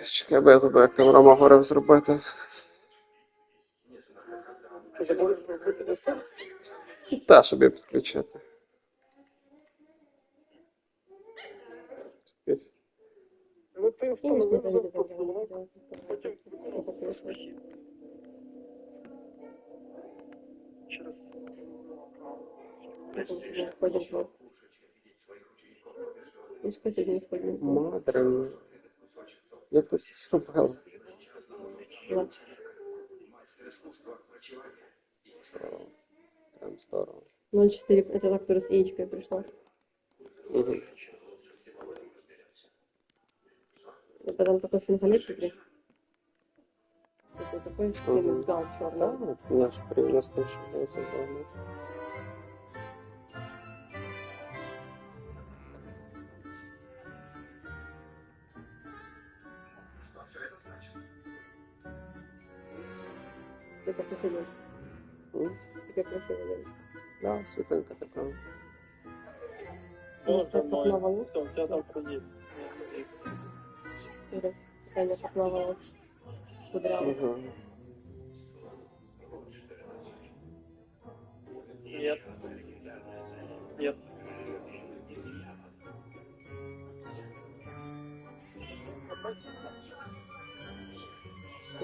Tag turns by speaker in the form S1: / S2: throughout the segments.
S1: Чекай, бо я забув, як там Рома говорив зробити.
S2: Ти можеш зробити десерт?
S1: Та, щоб я підключити.
S2: Ну ти встановив застосунок, потім робиш похід. Через
S1: Мадре. Як ти це зробив? Прям здорово.
S3: 0,4, это та, которая с яичкой пришла.
S1: Угу.
S3: Это там такой символический. Это такой схемный гал черный.
S1: Да, наш привнес то, що було це зроблено.
S3: Это красиво. Такая красивая девочка.
S1: Да, світинка така.
S2: Все, у тебя там ходить.
S3: Такая не поплавалась. Кудрявая.
S1: Угу.
S2: Нет. Нет.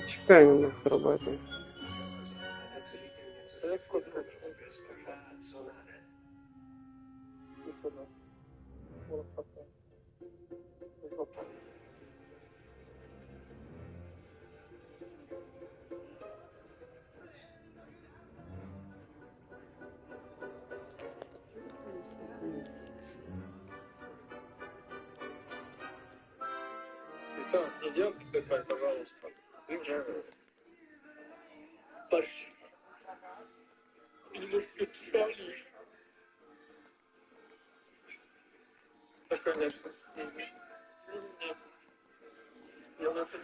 S1: Чекай, не можу робити.
S2: И сюда. Вот так. Вот так. Все, идем, давай, пожалуйста. Борщ. Немножко специальный. Да, конечно. Нет. Я на это...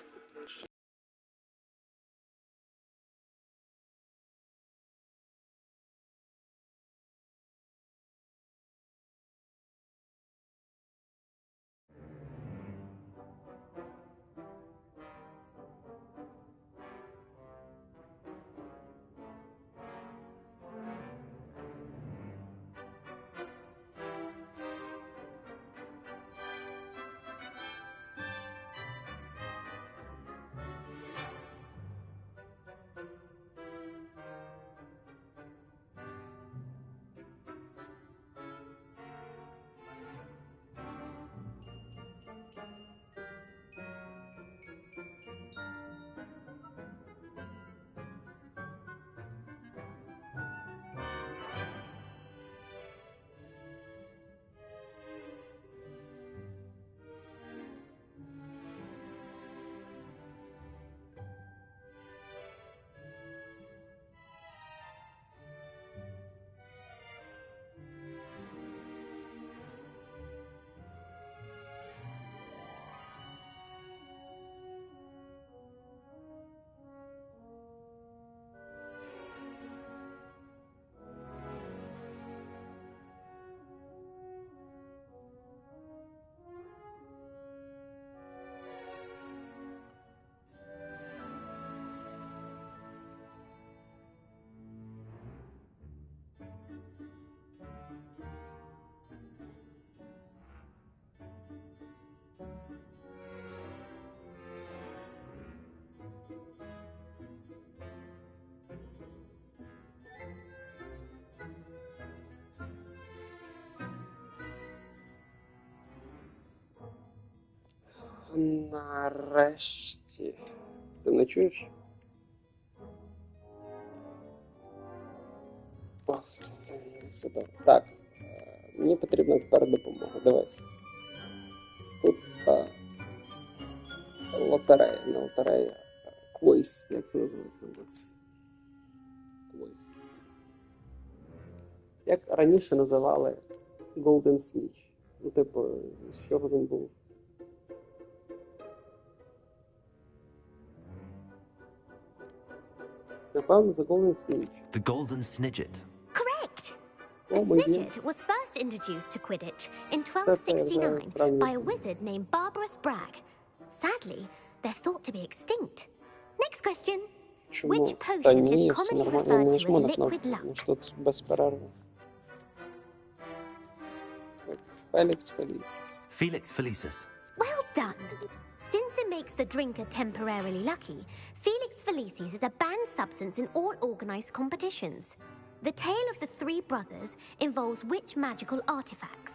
S1: Нарешті. Ти не чуєш? О, це добре. Так. Мені потрібна тепер допомога. Дивись. Тут лотерея, не лотерея. Квіз, як це називається у нас? Квіз. Як раніше називали Golden Snitch. Ну, типу, з чого він був? Напевно, The Golden Snitch.
S4: The golden snidget.
S5: Correct! The
S1: Oh, my dear.
S5: snidget was first introduced to Quidditch in
S1: That's it,
S5: 1269
S1: правильно.
S5: by a wizard named Barbarous Bragg. Sadly, they're thought to be extinct. Next question.
S1: Чому?
S5: Which
S1: Та
S5: potion
S1: ні,
S5: is
S1: все
S5: commonly
S1: нормально. Я не
S5: referred to
S1: нажму
S5: as
S1: на
S5: liquid
S1: кнопку. Ну
S5: luck?
S1: що тут безперервно. Фелікс Фелісіс.
S4: Felix Felicis.
S5: Well done! Since it makes the drinker temporarily lucky, Felix Felicis is a banned substance in all organized competitions. The tale of the three brothers involves which magical artifacts?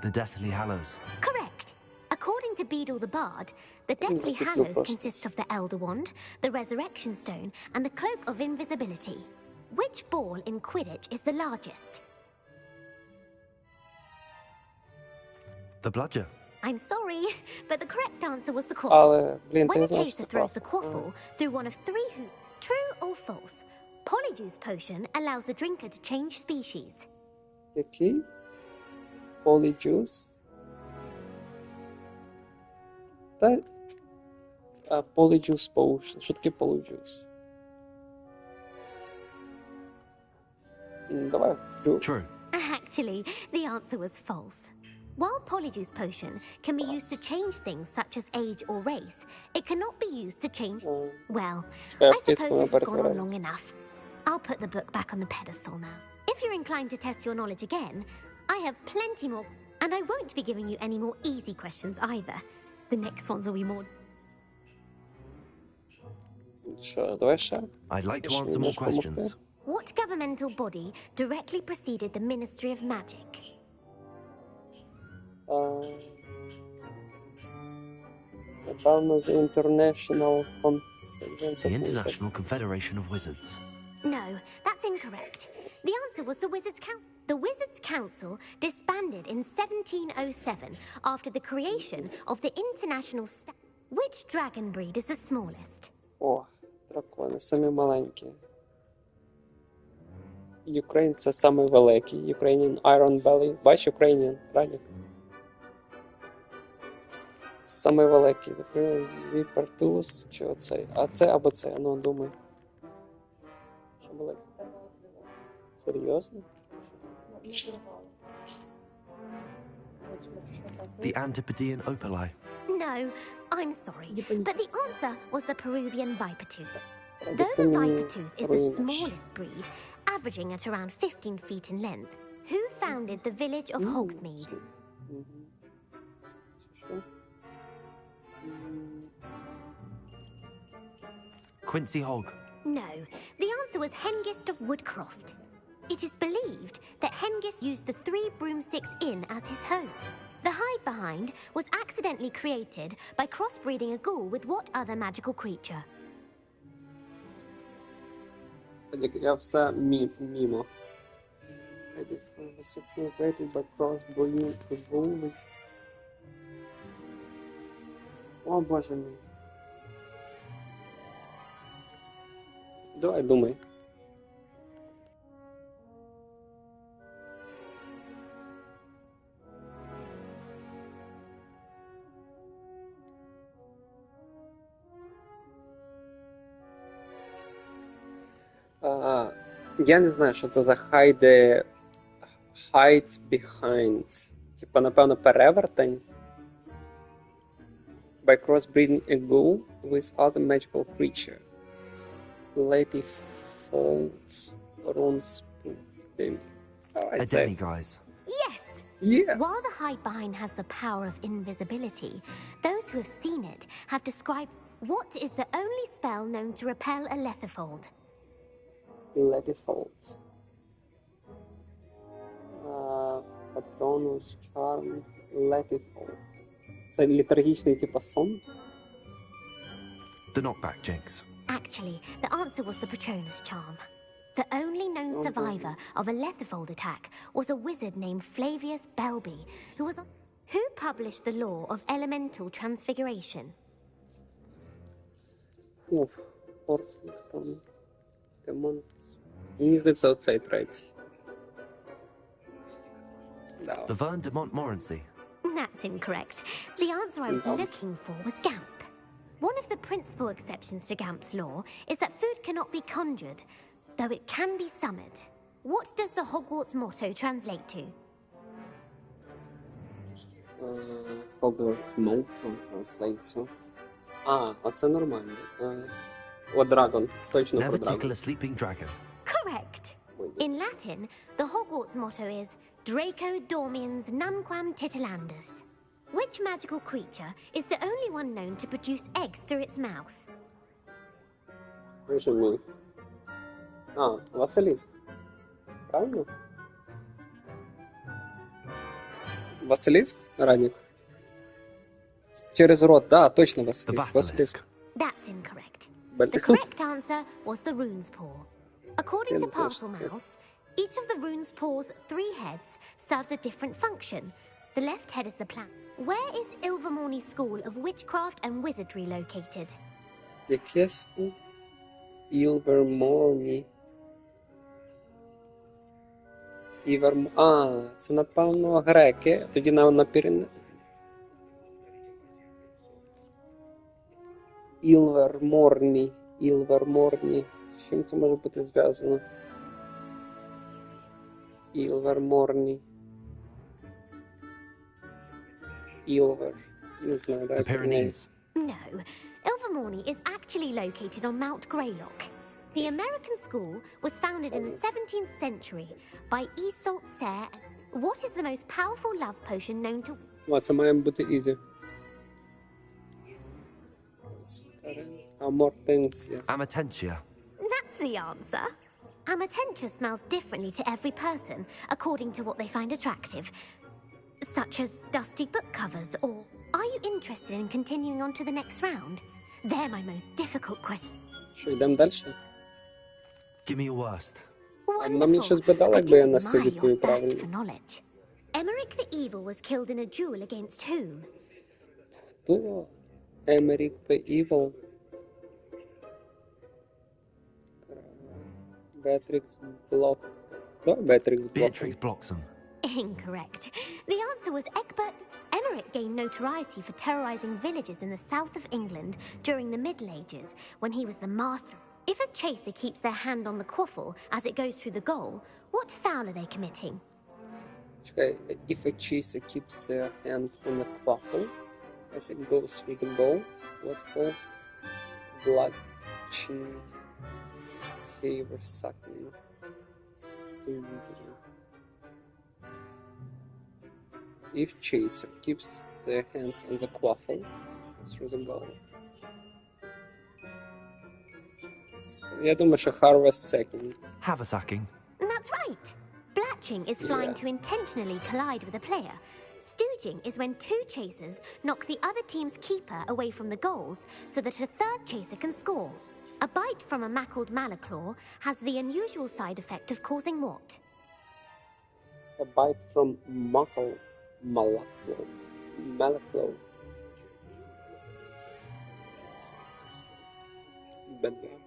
S4: The Deathly Hallows.
S5: Correct! According to Beadle the Bard, the Deathly
S1: Такий
S5: Hallows
S1: просто.
S5: consists of the Elder Wand, the Resurrection Stone, and the Cloak of Invisibility. Which ball in Quidditch is the largest?
S4: The Bludger.
S5: I'm sorry, but the correct answer was the quaffle.
S1: Але, блін, ти
S5: When
S1: не
S5: a
S1: знаєш, що
S5: chaser
S1: це
S5: throws the
S1: класно.
S5: quaffle through one of three hoops, true or false, Polyjuice Potion allows the drinker to change species.
S1: Який? Polyjuice? Та... Polyjuice Potion. Що таке Polyjuice? Давай, true.
S4: True.
S5: Actually, the answer was false. While Polyjuice Potion can be used to change things such as age or race, it cannot be used to change... Well, I suppose this has gone on long enough. I'll put the book back on the pedestal now. If you're inclined to test your knowledge again, I have plenty more, and I won't be giving you any more easy questions either. The next ones will be more...
S1: Що, давай ще?
S4: I'd like to
S1: Ще
S4: answer more
S1: можеш помогти?
S4: questions.
S5: What governmental body directly preceded the Ministry of Magic?
S1: Напевно, The International Conference
S4: The
S1: of Wizards.
S4: International Confederation of Wizards.
S5: No, that's incorrect. The answer was the Wizards' Council. The Wizards' Council disbanded in 1707 after the creation of the International Which dragon breed is the smallest?
S1: О, дракони, самі маленькі. Ukraine це самий великий. Ukrainian Iron Belly. Бач, Ukrainian, Радік. Це самий великий. Віпертус, чи оцей? А це або це, ну думай. Що великий? Серйозно?
S4: The Antipodean Opali.
S5: No, I'm sorry, but the answer was the Peruvian viper tooth.
S1: Радік,
S5: Though
S1: ти
S5: the
S1: мені
S5: viper tooth is the
S1: руїниш.
S5: smallest breed, averaging at around 15 feet in length, who founded the village of Hogsmeade?
S1: Мгм. Що?
S4: Quincy Hogg.
S5: No, the answer was Hengist of Woodcroft. It is believed that Hengist used the Three Broomsticks Inn as his home. The hide behind was accidentally created by crossbreeding a ghoul with what other magical creature?
S1: Радік, я все мімо. Created by crossbreeding a ghoul with... О, боже мій. Давай, думай. Я не знаю, що це за hides behind. Типа, напевно, перевертень. By crossbreeding a ghoul with other magical creature. Lady Falls runes.
S4: A demiguise.
S5: Yes!
S1: Yes!
S5: While the hide behind has the power of invisibility, those who have seen it have described what is the only spell known to repel a lethifold.
S1: Lady Falls. Patronus Charm Lady Falls. Це літургічний типу сон?
S4: The knockback jinx.
S5: Actually, the answer was the Patronus charm. The only known survivor of a lethifold attack was a wizard named Flavius Belby, who published the law of elemental transfiguration.
S1: Уф, Орфінгтон. Демон. Мені здається, оцей третій. Да.
S4: Laverne de Montmorency.
S5: That's incorrect. The answer I was
S1: No.
S5: looking for was Gamp. One of the principal exceptions to Gamp's law is that food cannot be conjured, though it can be summoned. What does the Hogwarts motto translate to?
S1: Hogwarts motto translates. Оце нормально. О, Драгон. Точно
S4: Never
S1: про
S4: tickle
S1: Драгон.
S4: a sleeping dragon.
S5: Correct. In Latin, the Hogwarts motto is Draco Dormiens Nunquam Titilandus. Which magical creature is the only one known to produce eggs through its mouth?
S1: Боже мій. Василиск. Правильно? Василиск, Радік? Через рот, да, точно
S4: The
S1: Василиск.
S4: basilisk.
S5: That's incorrect.
S1: Блін.
S5: The correct answer was the rune's paw. According to
S1: Yeah, that's
S5: Parselmouths, each of the rune's paw's 3 heads serves a different function. The left head is the plan. Where is Ilvermorny School of Witchcraft and Wizardry located?
S1: Яке ску? Ілверморні. Це, напевно, греки. Тоді на Піренеях. Ілверморні. З чим це може бути зв'язано? Ілверморні. Ілвер. Не знаю,
S4: The
S1: дай
S4: Pyrenees.
S5: No, Ilvermorny is actually located on Mount Greylock. The American school was founded in the 17th century by Isolde Serre. What is the most powerful love potion known to...
S1: Це має бути ізі. Амортенсія.
S4: Amatentia.
S5: That's the answer. Amatentia smells differently to every person, according to what they find attractive, such as dusty book covers, or... Are you interested in continuing on to the next round? They're my most difficult questions.
S1: Що, йдемо далі?
S4: Give me your worst.
S1: Нам щось би дало,
S5: I
S1: якби я
S5: do
S1: на все
S5: admire your
S1: відповів
S5: thirst
S1: правильно.
S5: for knowledge. Emeric the Evil was killed in a duel against whom?
S1: Хто? Емерік the Evil. Беатрікс Блок. Да, Беатрікс Блок.
S4: Beatrix Bloxham.
S5: Incorrect. The answer was Egbert. Emeric gained notoriety for terrorizing villages in the south of England during the Middle Ages when he was the master. If a chaser keeps their hand on the quaffle as it goes through the goal, what foul are they committing?
S1: Чекай, if a chaser keeps their hand on the quaffle as it goes through the goal, what's called bludgeon favor sucking. If chaser keeps their hands on the quaffle through the goal. Я думаю, що harvest second.
S4: Haversacking.
S5: That's right. Blatching is flying to intentionally collide with a player. Stooging is when 2 chasers knock the other team's keeper away from the goals so that a third chaser can score. A bite from a mackled malaclaw has the unusual side effect of causing what?
S1: A bite from Malaclaw. Bad luck.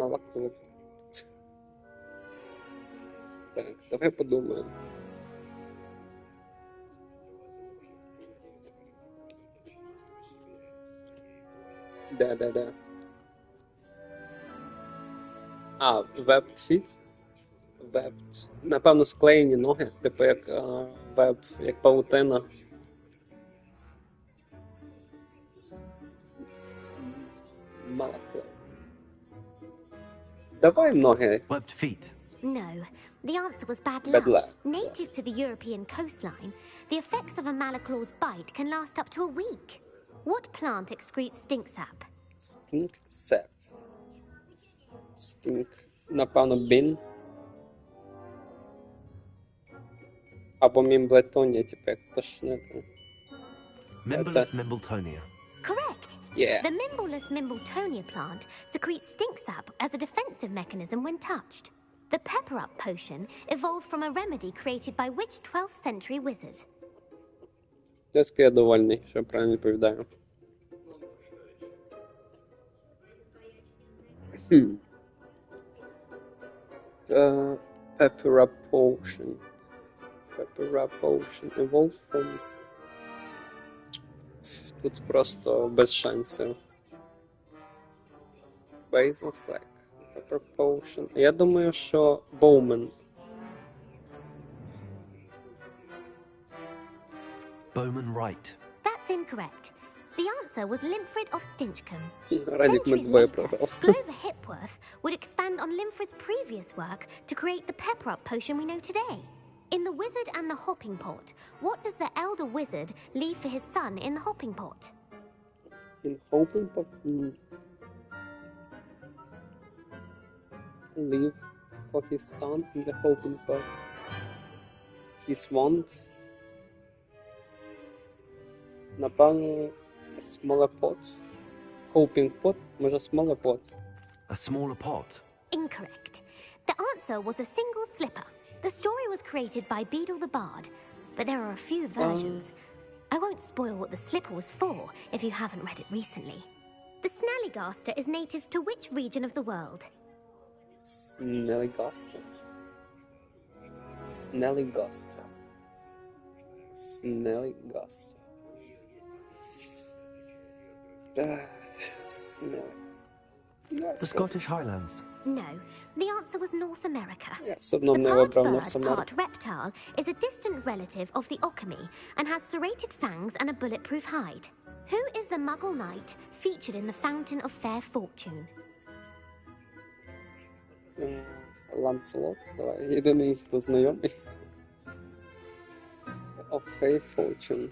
S1: Malaclaw. Так, давай подумаем. Да. Webbed feet? Webbed. Напевно, склеєні ноги, типу як веб, як павутина. Малакло. Давай ноги.
S4: Webbed feet.
S5: No, the answer was bad
S1: Bad
S5: luck.
S1: luck.
S5: Native to the European coastline, the effects of a malaclaw's bite can last up to a week. What plant excretes stink sap?
S1: Stink sap. Stink. Напевно, бін. Або мімблетонія, типу, як тошнити.
S4: Mimbleless Mimbletonia.
S5: Correct.
S1: Yeah.
S5: The Mimbleless Mimbletonia plant secretes stink sap as a defensive mechanism when touched. The Pepper Up potion evolved from a remedy created by which 12th century wizard?
S1: Десь я довольний, що я правильно відповідаю. Pepper Up Potion. Pepper Rap Potion. Evolve from... Тут просто без шансів. Basil Flag. Pepper Potion. Я думаю, що Bowman.
S4: Bowman right.
S5: That's incorrect. The answer was Limfrid of Stinchcombe.
S1: Радік ми
S5: Centuries
S1: двоє
S5: later,
S1: програли.
S5: Glover Hipworth would expand on Limfrid's previous work to create the pepper-up potion we know today. In The Wizard and the Hopping Pot, what does the elder wizard leave for his son in the hopping pot?
S1: In hoping but leave for his son in the hoping pot. His wants. Напевно, smaller pot. Hoping pot, може smaller pot.
S4: A smaller pot.
S5: Incorrect. The answer was a single slipper. The story was created by Beadle the Bard, but there are a few versions. I won't spoil what the slipper was for if you haven't read it recently. The Snallygaster is native to which region of the world?
S1: Snallygaster. Snallygaster. Snallygaster. Snelly.
S4: The Scottish Highlands.
S5: No, the answer was North America.
S1: Я все одно
S5: The
S1: не
S5: part
S1: вибрав
S5: bird,
S1: North America.
S5: part reptile is a distant relative of the Occamy and has serrated fangs and a bulletproof hide. Who is the Muggle knight featured in the Fountain of Fair Fortune?
S1: Ланселот, давай. Єдиний, хто знайомий. Of Fair Fortune.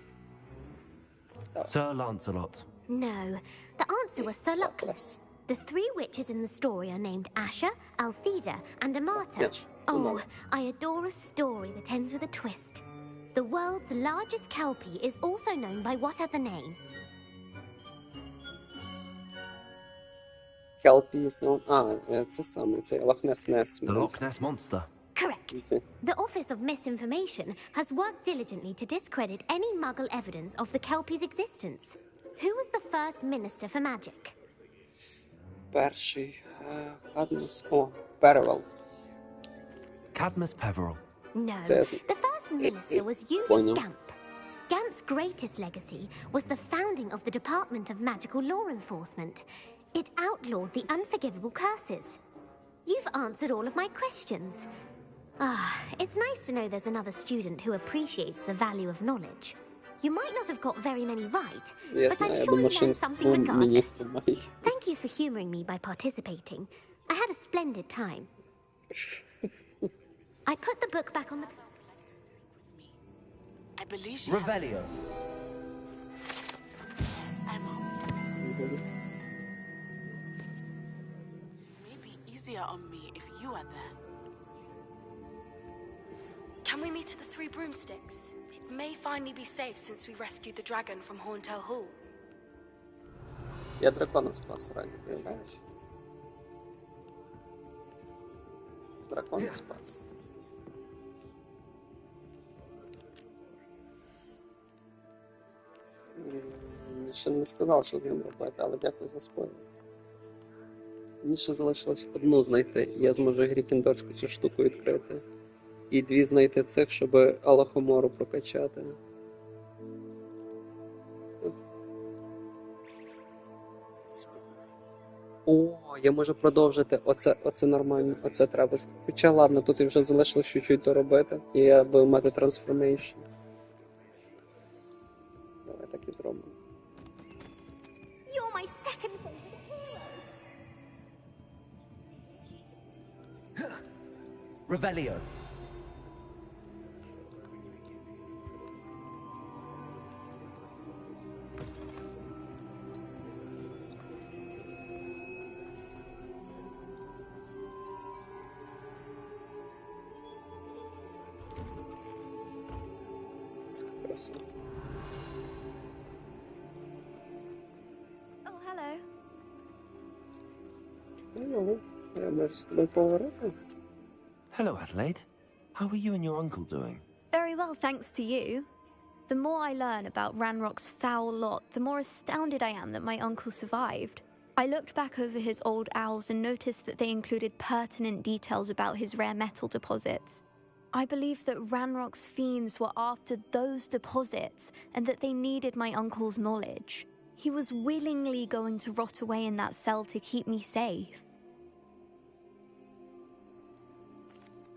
S4: Sir Lancelot.
S5: No, the answer was Sir Luckless. The three witches in the story are named Asher, Altheda, and Amata.
S1: Yes,
S5: Oh, I adore a story that ends with a twist. The world's largest kelpie is also known by what other name?
S1: Kelpie is known... це саме, це Loch Ness Ness.
S4: The Loch Ness Monster.
S5: Correct. The Office of Misinformation has worked diligently to discredit any Muggle evidence of the kelpie's existence. Who was the first Minister for Magic?
S1: Перший... Cadmus... Percival.
S4: Cadmus Peverell.
S5: No,
S1: Says-
S5: the first minister was Ewan
S1: Bueno.
S5: Gamp. Gamp's greatest legacy was the founding of the Department of Magical Law Enforcement. It outlawed the unforgivable curses. You've answered all of my questions. It's nice to know there's another student who appreciates the value of knowledge. You might not have got very many right,
S1: Я
S5: but I'm
S1: знаю, я
S5: sure you
S1: думаю,
S5: learned something regardless.
S1: міністр має.
S5: Thank you for humoring me by participating. I had a splendid time. I put the book back on the...
S6: I believe she
S4: Revelio.
S6: Emma. It may be easier on me if you are there.
S7: Can we meet at the Three Broomsticks? It may finally be safe since we rescued the dragon from Horntail Hall.
S1: Я дракона спас раді, уявляєш? Дракона спас. Ще не сказав, що з ним робити, але дякую за спойлер. Мені ще залишилось одну знайти. Я зможу Гриффіндорську цю штуку відкрити. І дві знайти цих, щоб Алахомору прокачати. О, я можу продовжити. Оце нормально, оце треба. Хоча ладно, тут і вже залишилось чуть-чуть доробити. І я буду мати трансформейшн. Давай так і зробимо.
S5: You're my second favorite hero.
S4: Revelio.
S1: Краса.
S3: Oh, hello.
S1: Ну, я можу з тобою поговорити.
S4: Hello, Adelaide. How are you and your uncle doing?
S3: Very well, thanks to you. The more I learn about Ranrock's foul lot, the more astounded I am that my uncle survived. I looked back over his old owls and noticed that they included pertinent details about his rare metal deposits. I believe that Ranrock's fiends were after those deposits and that they needed my uncle's knowledge. He was willingly going to rot away in that cell to keep me safe.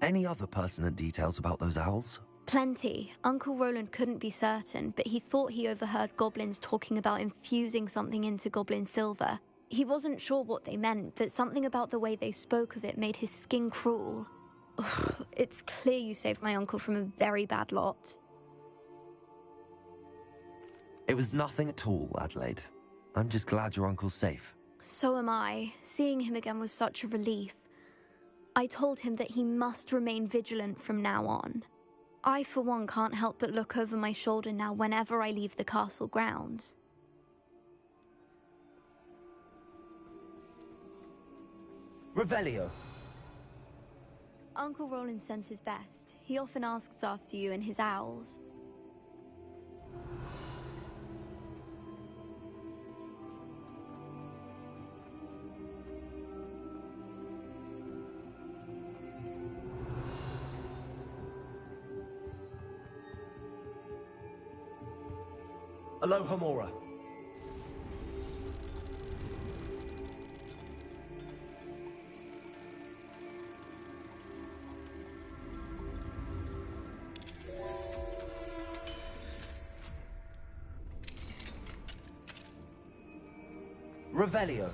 S4: Any other pertinent details about those owls?
S3: Plenty. Uncle Roland couldn't be certain, but he thought he overheard goblins talking about infusing something into goblin silver. He wasn't sure what they meant, but something about the way they spoke of it made his skin crawl. It's clear you saved my uncle from a very bad lot.
S4: It was nothing at all, Adelaide. I'm just glad your uncle's safe.
S3: So am I. Seeing him again was such a relief. I told him that he must remain vigilant from now on. I, for one, can't help but look over my shoulder now whenever I leave the castle grounds.
S4: Revelio.
S3: Uncle Roland sends his best. He often asks after you and his owls.
S4: Aloha Mora. Revelio.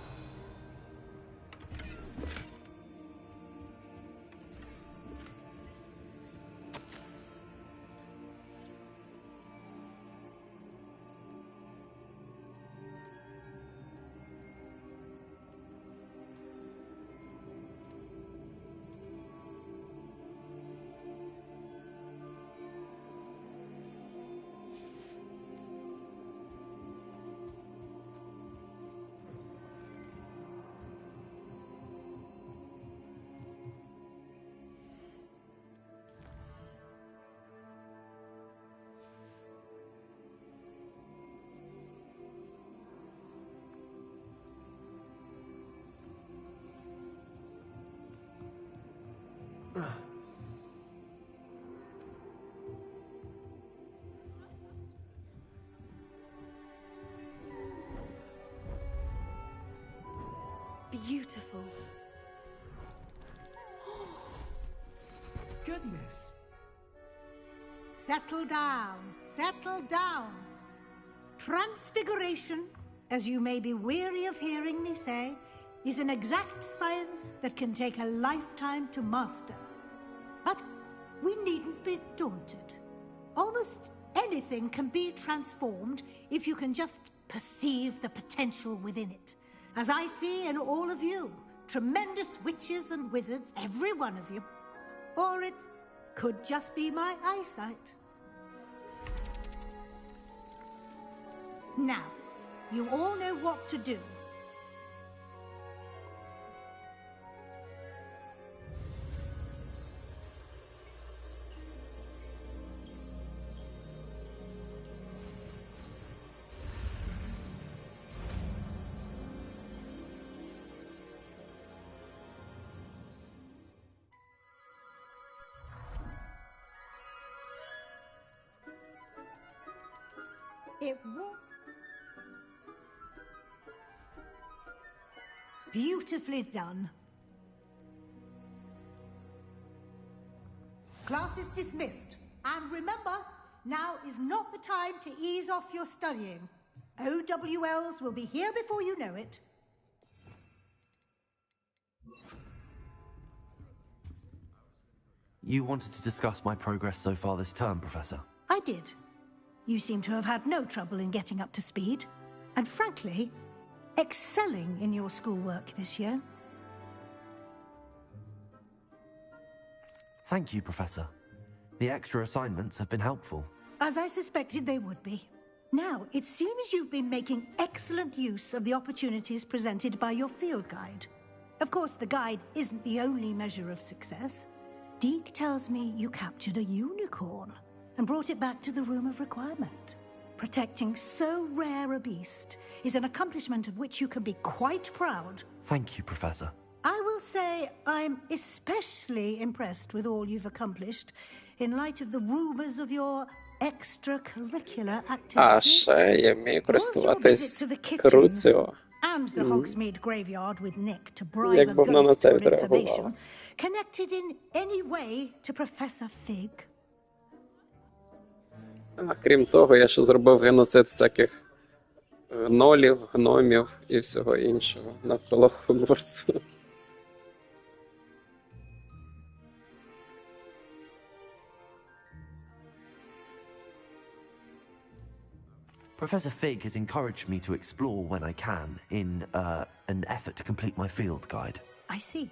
S7: Beautiful.
S8: Goodness. Settle down, settle down. Transfiguration, as you may be weary of hearing me say, is an exact science that can take a lifetime to master. But we needn't be daunted. Almost anything can be transformed if you can just perceive the potential within it. As I see in all of you, tremendous witches and wizards, every one of you. Or it could just be my eyesight. Now, you all know what to do. It won't. Beautifully done. Class is dismissed. And remember, now is not the time to ease off your studying. OWLs will be here before you know it.
S4: You wanted to discuss my progress so far this term, Professor?
S8: I did. You seem to have had no trouble in getting up to speed. And frankly, excelling in your schoolwork this year.
S4: Thank you, Professor. The extra assignments have been helpful.
S8: As I suspected they would be. Now, it seems you've been making excellent use of the opportunities presented by your field guide. Of course, the guide isn't the only measure of success. Deke tells me you captured a unicorn and brought it back to the Room of Requirement. Protecting so rare a beast is an accomplishment of which you can be quite proud.
S4: Thank you, Professor.
S8: I will say I'm especially impressed with all you've accomplished in light of the rumors of your extracurricular activities.
S1: Ще я вмію
S8: Was your visit
S1: користуватись
S8: to the kitchens
S1: круціо.
S8: and the Hogsmeade graveyard with Nick to bribe a
S1: Якби вона на
S8: ghost
S1: це
S8: for
S1: відреагувала.
S8: information connected in any way to Professor Fig?
S1: А крім того, я ще зробив геноцид всяких гнолів, гномів і всього іншого навколо Хогвартсу.
S4: Professor Fig has encouraged me to explore when I can in an effort to complete my field guide.
S8: I see.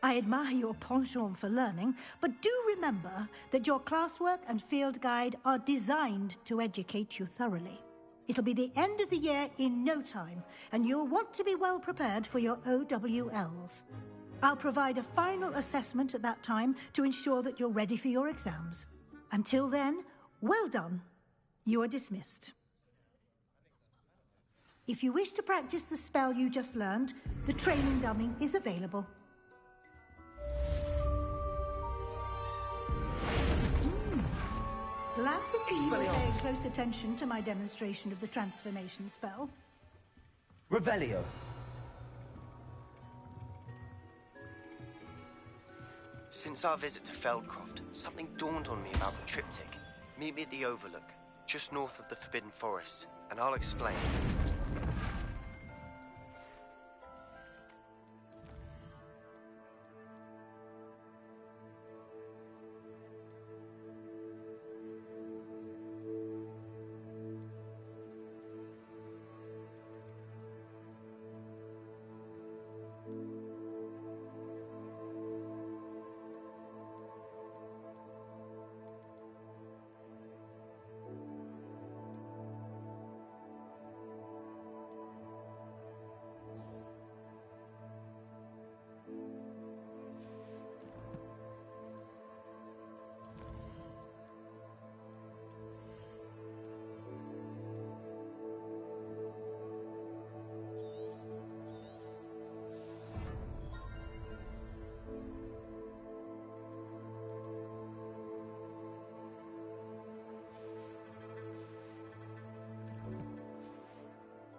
S8: I admire your penchant for learning, but do remember that your classwork and field guide are designed to educate you thoroughly. It'll be the end of the year in no time, and you'll want to be well prepared for your OWLs. I'll provide a final assessment at that time to ensure that you're ready for your exams. Until then, well done. You are dismissed. If you wish to practice the spell you just learned, the training dummy is available. Glad to see you paying close attention to my demonstration of the transformation spell.
S4: Revelio.
S9: Since our visit to Feldcroft, something dawned on me about the triptych. Meet me at the Overlook, just north of the Forbidden Forest, and I'll explain.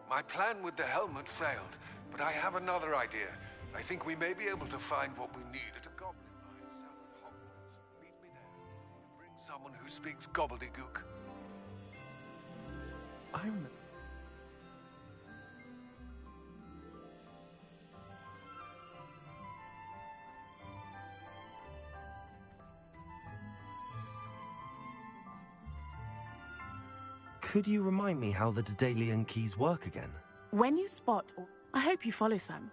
S10: My plan with the helmet failed, but I have another idea. I think we may be able to find what we need at a goblin mine south of Hogwarts. Meet me there. Bring someone who speaks gobbledygook.
S4: I remember. Could you remind me how the Daedalian keys work again?
S6: When you spot, I hope you follow Sam.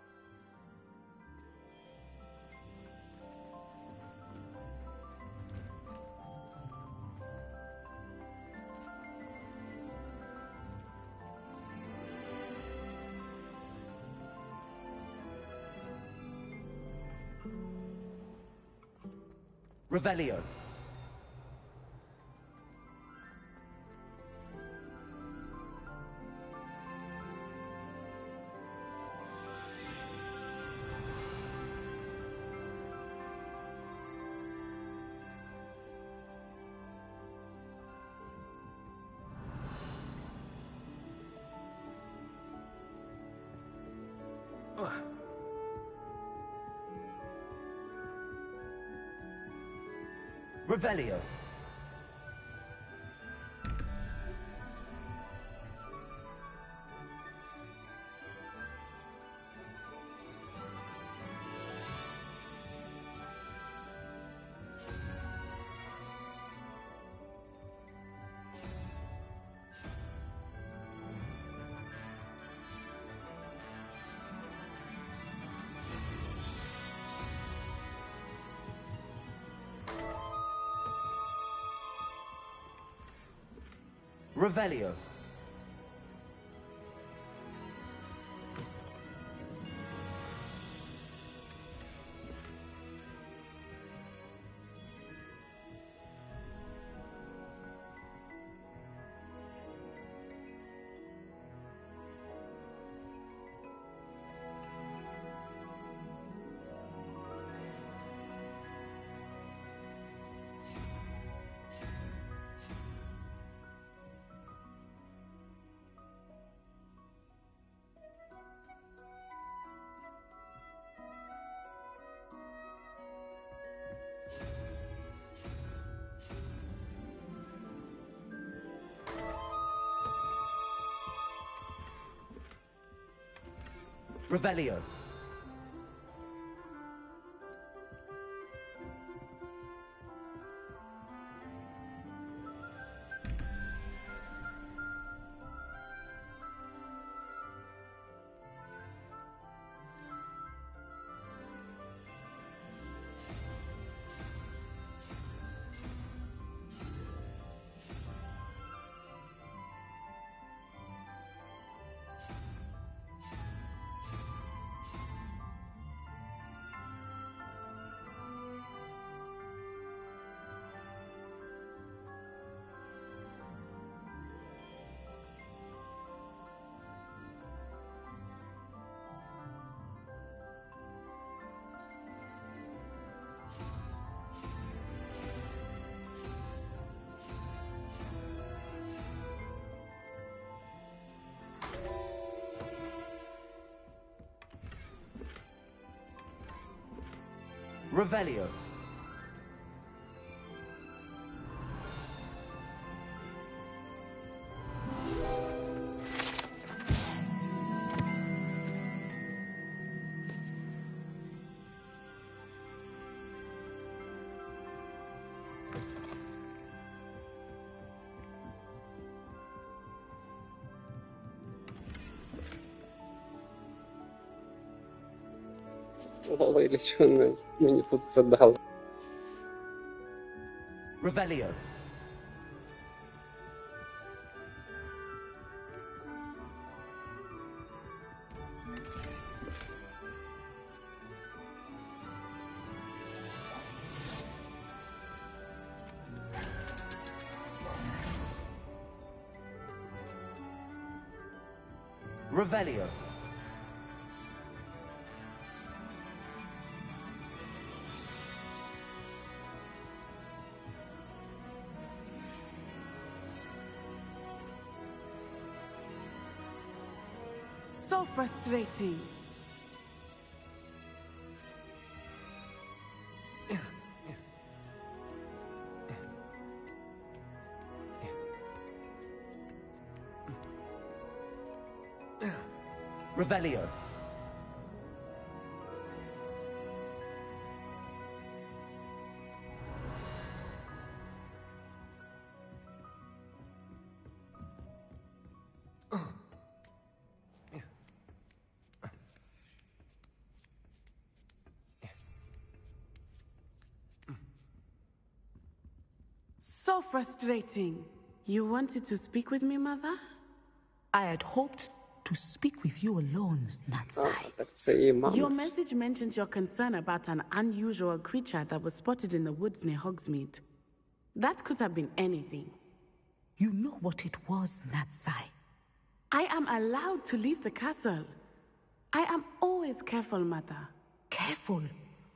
S4: Revelio. Revelio. Revelio. Revelio. Revelio.
S1: Ой, для чого мені тут задали?
S4: Revelio. Revelio.
S6: So frustrating.
S4: Revelio.
S6: So frustrating. You wanted to speak with me, Mother?
S11: I had hoped to speak with you alone, Natsai.
S1: Так це її
S6: Your
S1: мама.
S6: message mentioned your concern about an unusual creature that was spotted in the woods near Hogsmeade. That could have been anything.
S11: You know what it was, Natsai.
S6: I am allowed to leave the castle. I am always careful, Mother.
S11: Careful.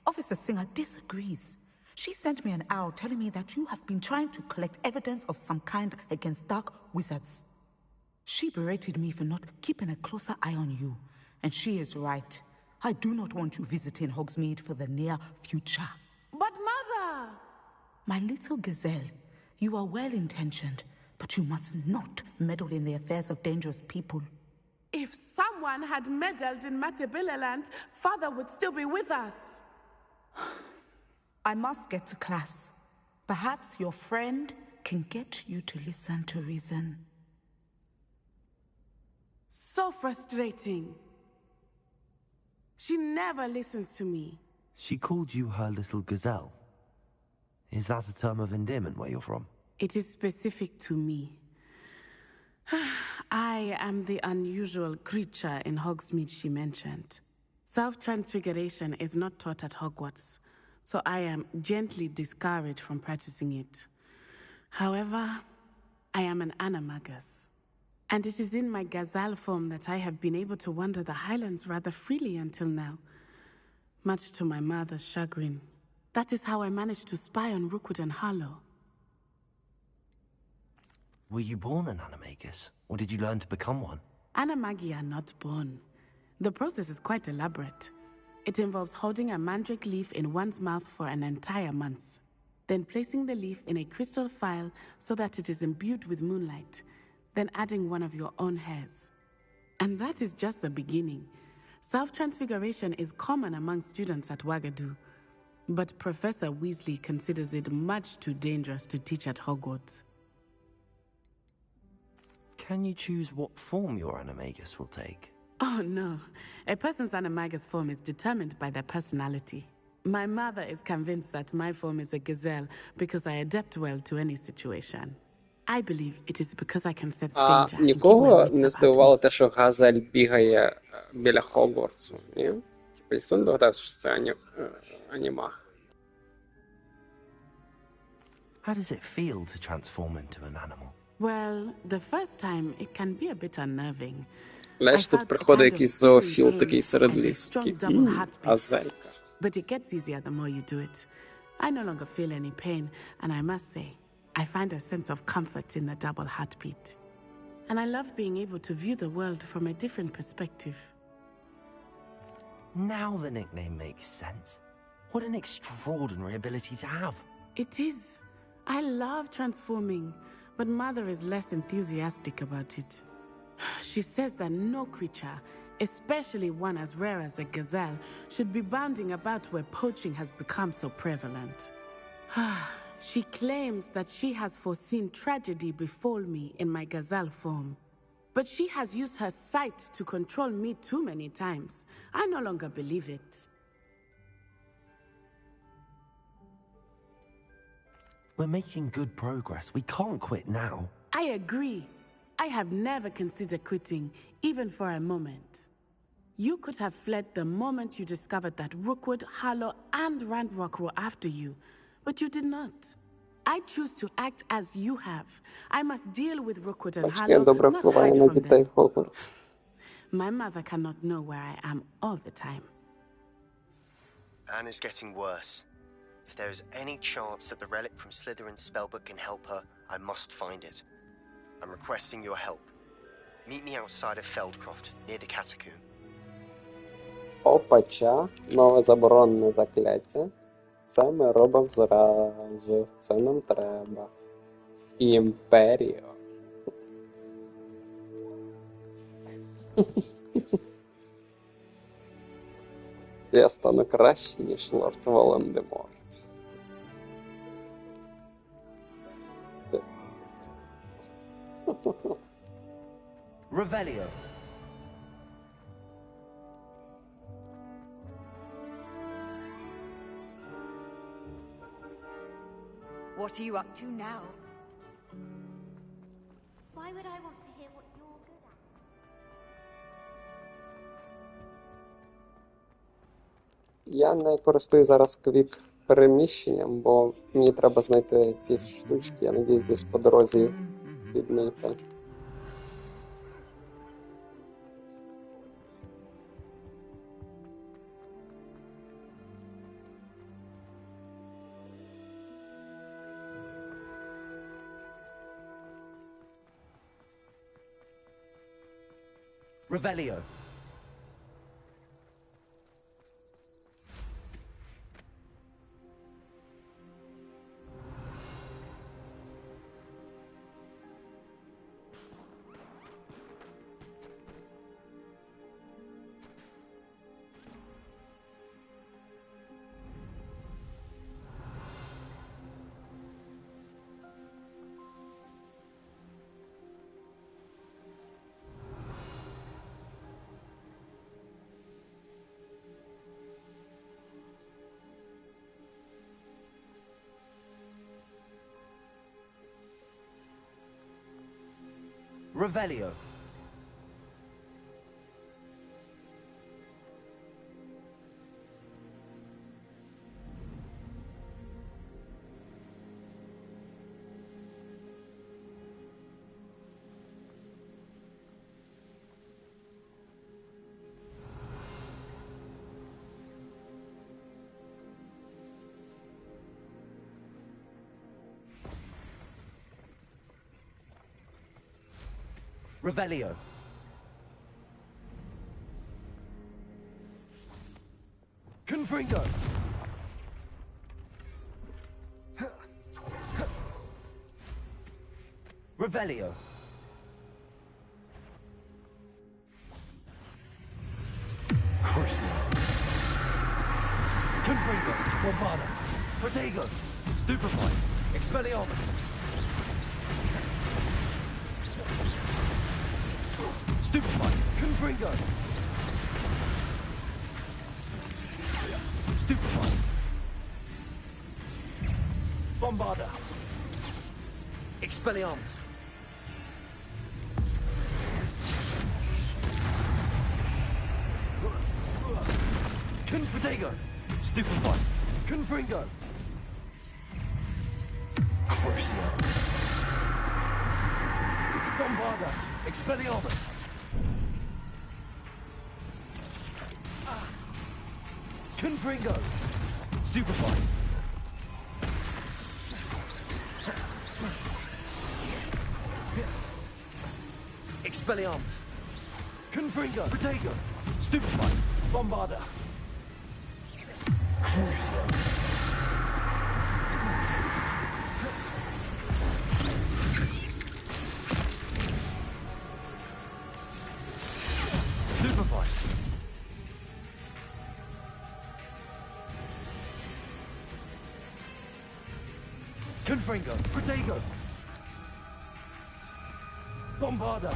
S11: Officer Singer disagrees. She sent me an owl telling me that you have been trying to collect evidence of some kind against dark wizards. She berated me for not keeping a closer eye on you, and she is right. I do not want you visiting Hogsmeade for the near future.
S6: But Mother!
S11: My little gazelle, you are well-intentioned, but you must not meddle in the affairs of dangerous people.
S6: If someone had meddled in Matabeleland, Father would still be with us.
S11: I must get to class. Perhaps your friend can get you to listen to reason.
S6: So frustrating. She never listens to me.
S4: She called you her little gazelle. Is that a term of endearment where you're from?
S6: It is specific to me. I am the unusual creature in Hogsmeade she mentioned. Self-transfiguration is not taught at Hogwarts, so I am gently discouraged from practicing it. However, I am an animagus, and it is in my gazelle form that I have been able to wander the Highlands rather freely until now, much to my mother's chagrin. That is how I managed to spy on Rookwood and Harlow.
S4: Were you born an animagus, or did you learn to become one?
S6: Animagi are not born. The process is quite elaborate. It involves holding a mandrake leaf in one's mouth for an entire month, then placing the leaf in a crystal phial so that it is imbued with moonlight, then adding one of your own hairs. And that is just the beginning. Self-transfiguration is common among students at Wagadu, but Professor Weasley considers it much too dangerous to teach at Hogwarts.
S4: Can you choose what form your animagus will take?
S6: Oh no, a person's animagus form is determined by their personality. My mother is convinced that my form is a gazelle because I adapt well to any situation. I believe it is because I can sense danger and keep my
S1: Нікого
S6: wits
S1: не
S6: about me.
S1: здивувало те, що Газель бігає біля Хогвартсу, ні? Типу, ніхто не догадався, що це анімах.
S4: How does it feel to transform into an animal?
S6: Well, the first time it can be a bit unnerving.
S1: Знаєш, тут приходить якийсь зоофіл такий серед лісу. Газелька.
S6: But it gets easier the more you do it. I no longer feel any pain, and I must say, I find a sense of comfort in the double heartbeat. And I love being able to view the world from a different perspective.
S4: Now the nickname makes sense. What an extraordinary ability to have.
S6: It is. I love transforming, but Mother is less enthusiastic about it. She says that no creature, especially one as rare as a gazelle, should be bounding about where poaching has become so prevalent. She claims that she has foreseen tragedy befall me in my gazelle form. But she has used her sight to control me too many times. I no longer believe it.
S4: We're making good progress. We can't quit now.
S6: I agree. I have never considered quitting, even for a moment. You could have fled the moment you discovered that Rookwood, Harlow, and Randrock were after you, but you did not. I choose to act as you have. I must deal with Rookwood and Harlow, not hide from them. My mother cannot know where I am all the time.
S9: Anne is getting worse. If there is any chance that the relic from Slytherin's spellbook can help her, I must find it. I'm requesting your help. Meet me outside of Feldcroft, near the catacomb.
S1: Опача, нове заборонене закляття. Це ми робимо зразу. Це нам треба. Імперіо. Я стану краще, ніж лорд Волан-де-Морт.
S4: Revelio.
S12: What are you up to now?
S5: Why would I want to hear what you're good at?
S1: Я не користую зараз квік переміщенням, бо мені треба знайти ці штучки. Я надіюсь, десь по дорозі їх віднайти.
S4: Revelio. Revelio. Revelio. Confringo. Revelio. Confringo. Bombada. Protego. Stupefy. Expelliarmus. Stupefy. Confringo. Stupefy. Bombarda. Expelliarmus. Confringo. Stupefy. Confringo. Crucio. Bombarda. Expelliarmus. Confringo. Stupefy. Expelliarmus. Confringo. Protego. Stupefy. Bombarda. Crucio. Stupefy. Confringo. Protego. Bombarda.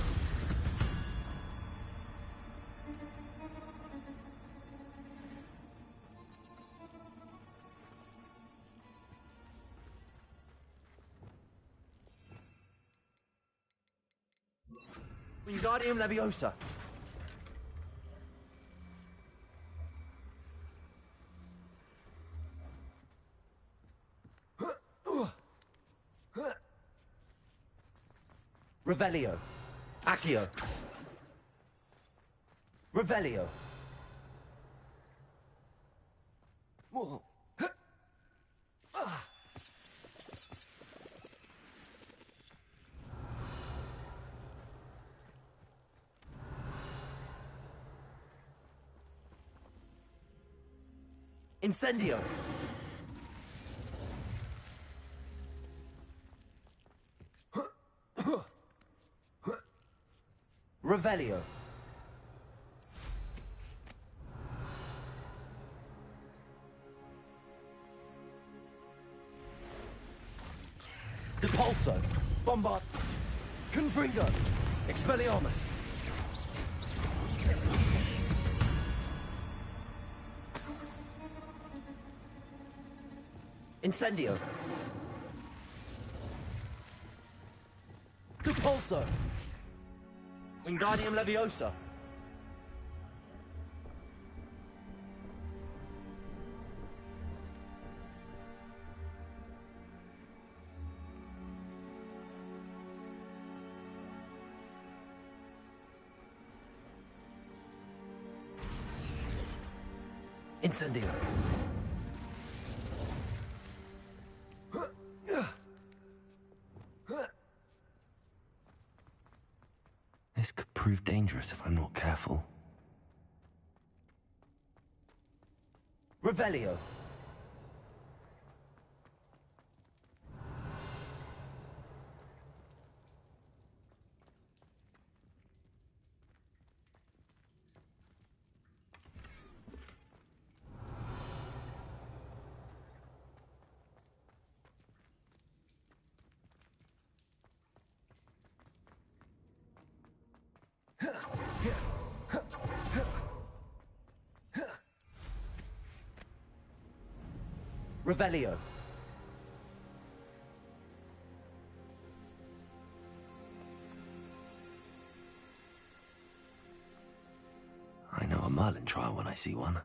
S4: Wingardium Leviosa. Revelio. Accio. Revelio. Whoa. Incendio. Revelio. Depulso. Bombard. Confringo. Expelliarmus. Incendio. Depulso. Wingardium Leviosa. Incendio. This could prove dangerous if I'm not careful. Revelio. Revelio. I know a Merlin trial when I see one.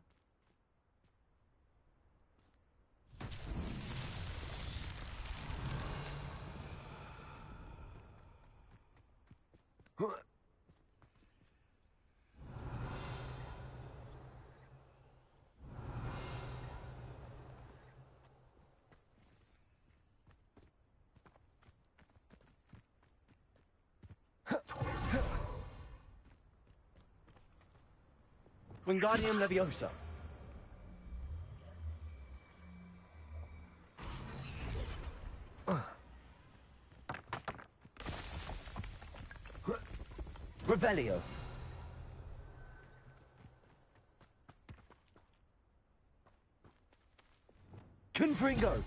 S4: Wingardium Leviosa. Revelio. Confringo!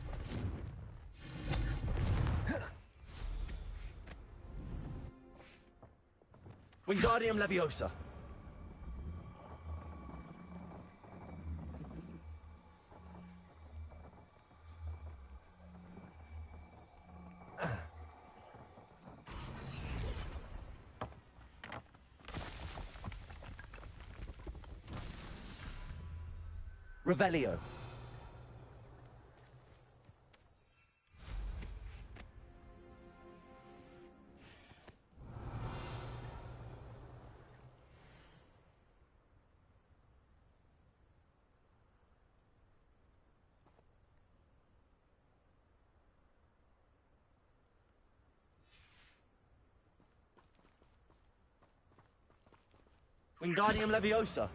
S4: Wingardium Leviosa! Revelio. Wingardium Leviosa.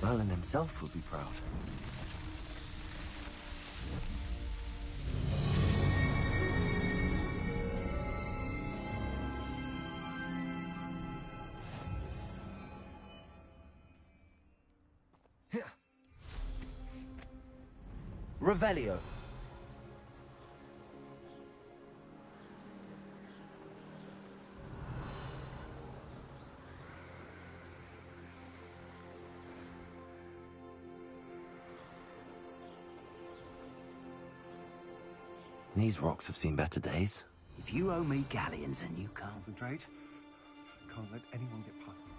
S4: Merlin himself would be proud. Revelio. These rocks have seen better days.
S13: If you owe me galleons and you concentrate, can't let anyone get past me.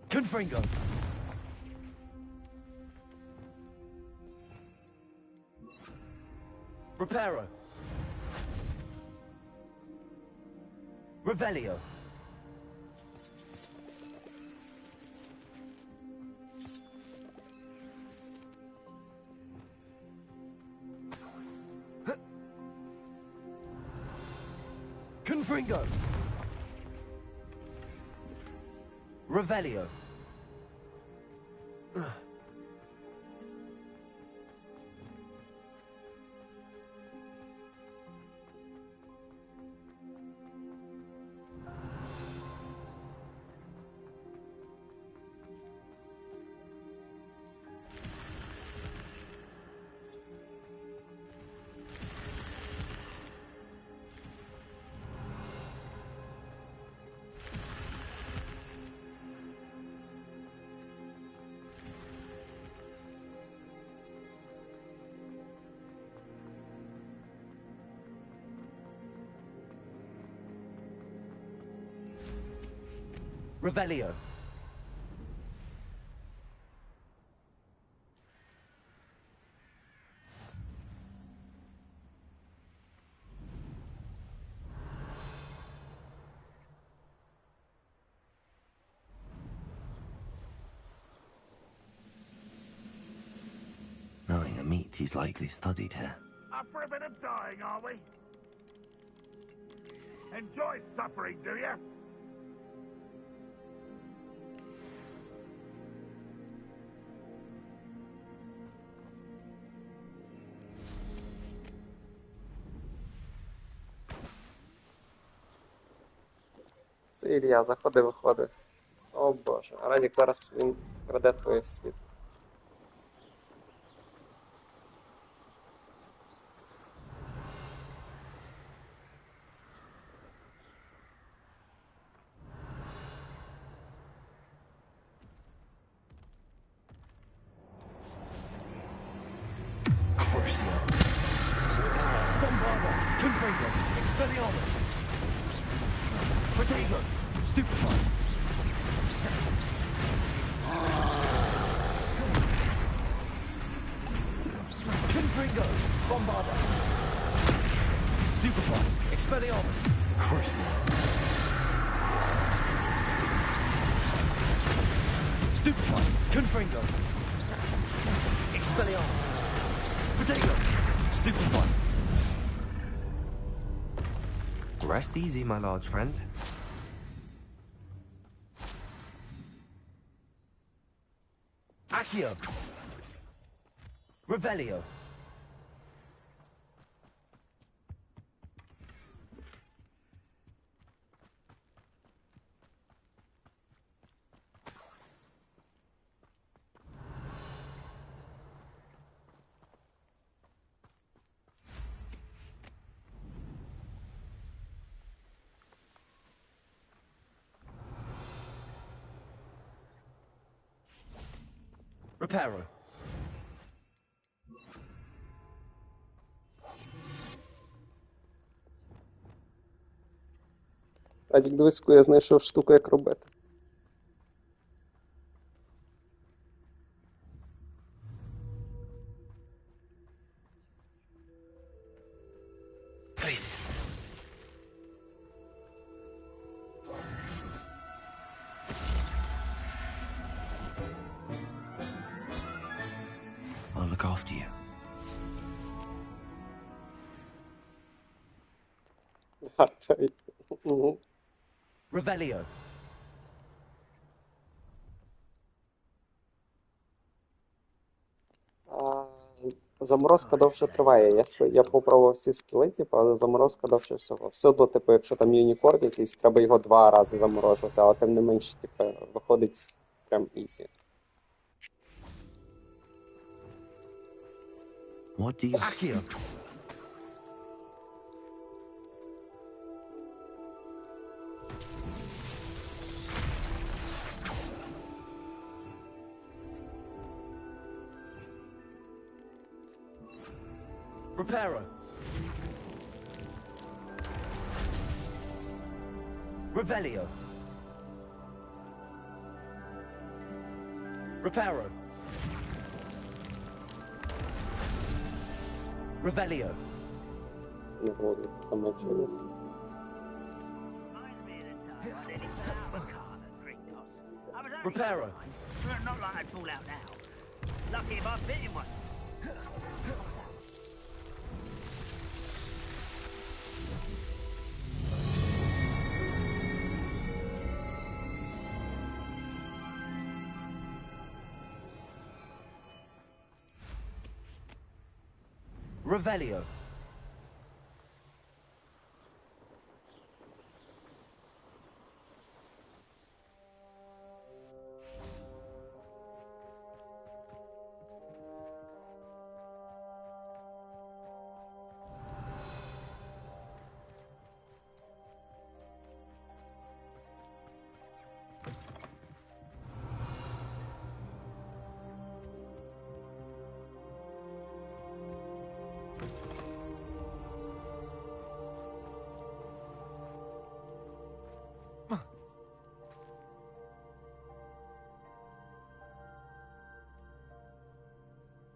S4: Confringo! Reparo! Revelio! Confringo! Revelio! Revelio. Knowing the meat he's likely studied here.
S14: Up for a bit of dying, are we? Enjoy suffering, do you?
S1: Це Ілля, заходи, виходи. О боже, Радік зараз він вкраде твоє світло.
S4: Crucio. Bombarda. Confringo. Expelliarmus. Protego. Stupefy. Confringo. Bombarda. Stupefy. Expelliarmus. Crucio. Stupefy. Confringo. Expelliarmus. Protego. Stupefy. Rest easy, my large friend. Accio! Revelio! Reparo.
S1: Адік, дивись, я знайшов штуку, як робити.
S4: I'll look after you. Revelio.
S1: Заморозка довше триває. Я попробував всі скіли, типу, але заморозка довше всього. Все одно, типу, якщо там юнікорн якийсь, треба його 2 рази заморожувати, але тим не менше, типу, виходить прям ізі.
S4: What do you... Accio! Reparo. Revelio. Reparo. Revelio.
S1: Не вводить саме чудо.
S4: Reparo.
S15: Not like I'd fall out now. Lucky if I fit in one.
S4: Revelio.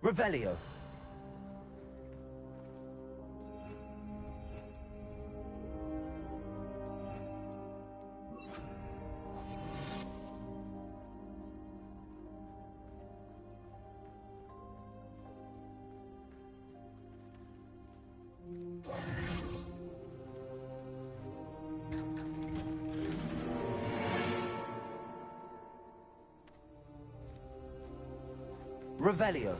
S4: Revelio. Revelio.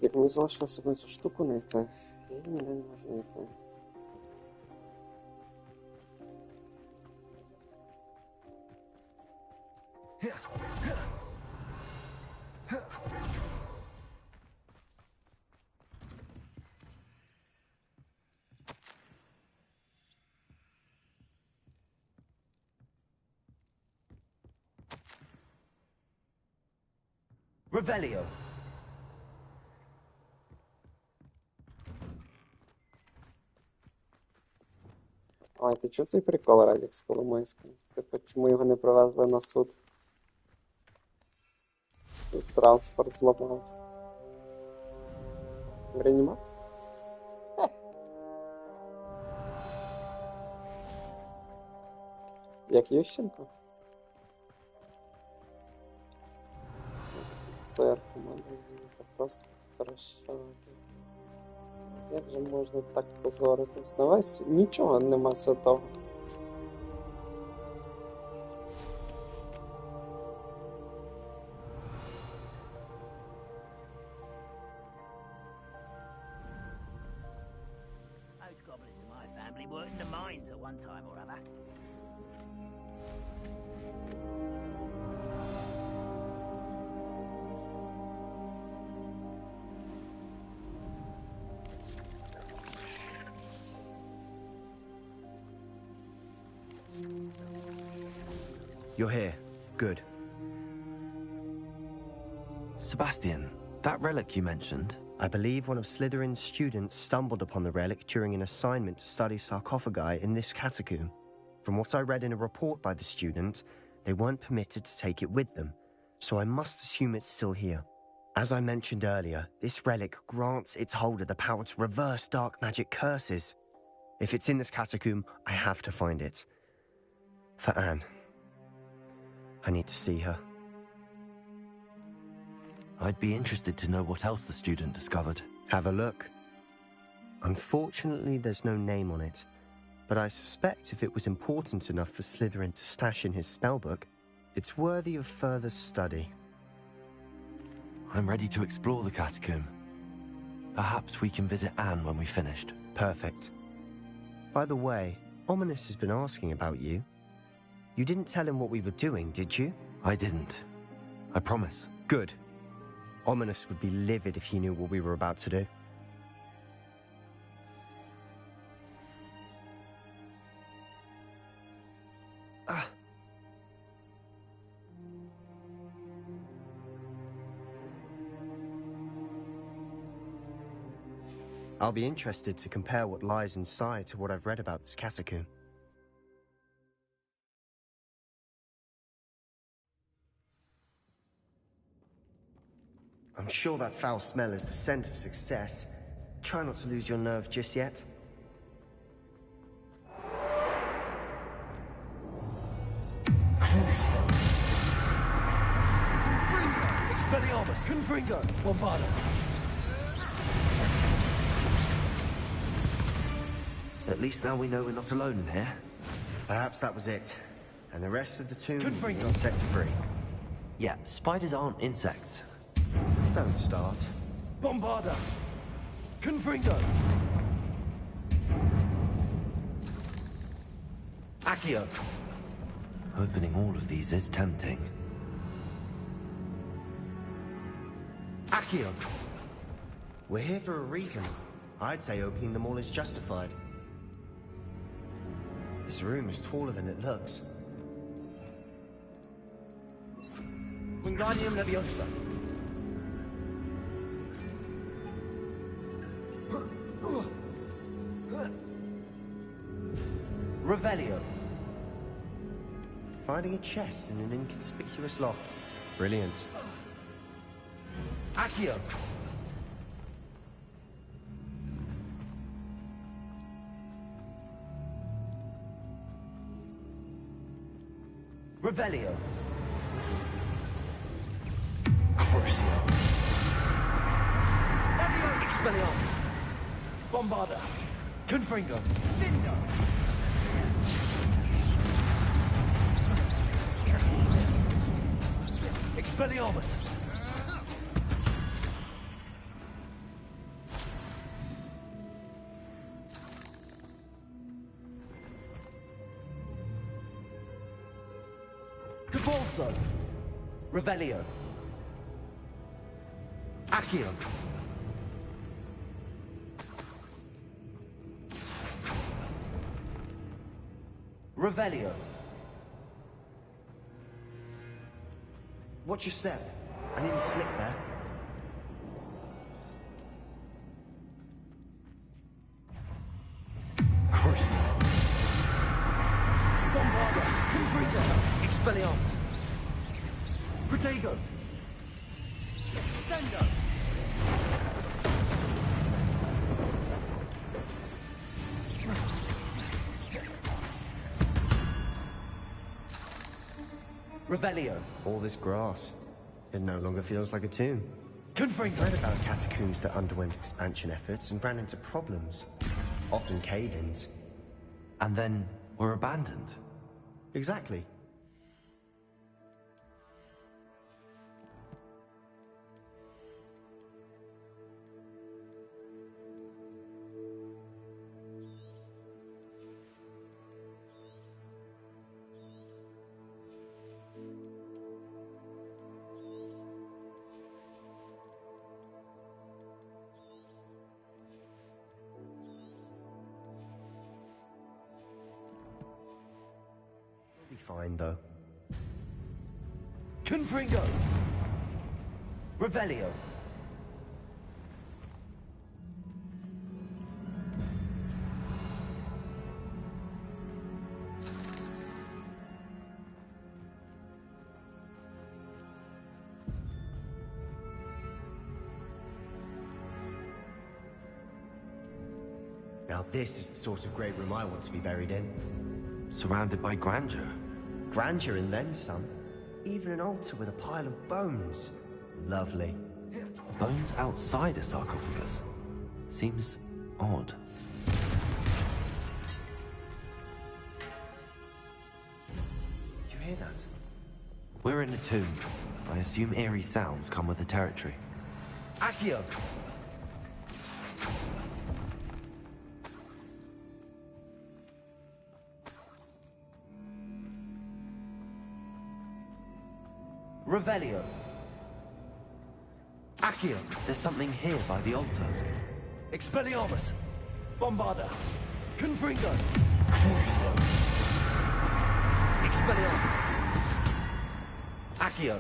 S1: Як мені залишилось одну цю штуку знайти, я ніде не можу знайти.
S4: Revelio.
S1: Ой, ти чого цей прикол, Радік, з Коломойським? Типу, чому його не привезли на суд? Тут транспорт зламався. В реанімації? Як Ющенко? Це просто хорошо. Як же можна так позоритись? На весь нічого нема святого.
S15: Those goblins in my family worked in the mines at one time or other.
S9: You're here. Good.
S4: Sebastian, that relic you mentioned?
S9: I believe one of Slytherin's students stumbled upon the relic during an assignment to study sarcophagi in this catacomb. From what I read in a report by the student, they weren't permitted to take it with them, so I must assume it's still here. As I mentioned earlier, this relic grants its holder the power to reverse dark magic curses. If it's in this catacomb, I have to find it. For Anne. I need to see her.
S4: I'd be interested to know what else the student discovered.
S9: Have a look. Unfortunately, there's no name on it, but I suspect if it was important enough for Slytherin to stash in his spellbook, it's worthy of further study.
S4: I'm ready to explore the catacomb. Perhaps we can visit Anne when we've finished.
S9: Perfect. By the way, Ominous has been asking about you. You didn't tell him what we were doing, did you?
S4: I didn't. I promise.
S9: Good. Ominous would be livid if he knew what we were about to do. I'll be interested to compare what lies inside to what I've read about this catacomb. I'm sure that foul smell is the scent of success. Try not to lose your nerve just yet.
S4: Expelliarmus! Confringo! Avada! At least now we know we're not alone in here.
S9: Perhaps that was it. And the rest of the tomb
S4: Confringo!
S9: insect-free.
S4: Yeah, spiders aren't insects.
S9: Don't start.
S4: Bombarda! Confringo! Accio! Opening all of these is tempting. Accio!
S9: We're here for a reason. I'd say opening them all is justified. This room is taller than it looks.
S4: Wingardium Leviosa! Revelio!
S9: Finding a chest in an inconspicuous loft. Brilliant.
S4: Accio! Revelio! Crucio! Expelliarmus! Bombarda! Confringo! Vindo! Expelliarmus! Devolso! Revelio! Accio! Revelio!
S9: Watch your step. I nearly slipped there.
S4: Crucio! Bombarda! Confringo! Expelliarmus! Protego!
S15: Sendo!
S4: Revelio!
S9: All this grass. It no longer feels like a tomb. I read about catacombs that underwent expansion efforts and ran into problems. Often cave-ins.
S4: And then were abandoned.
S9: Exactly. Fine, though.
S4: Confringo! Revelio!
S9: Now this is the sort of great room I want to be buried in.
S4: Surrounded by grandeur.
S9: Grandeur and then some. Even an altar with a pile of bones. Lovely.
S4: Bones outside a sarcophagus? Seems odd.
S9: You hear that?
S4: We're in a tomb. I assume eerie sounds come with the territory. Accio! Revelio. Accio. There's something here by the altar. Expelliarmus. Bombarda. Confringo. Crucio. Expelliarmus. Accio.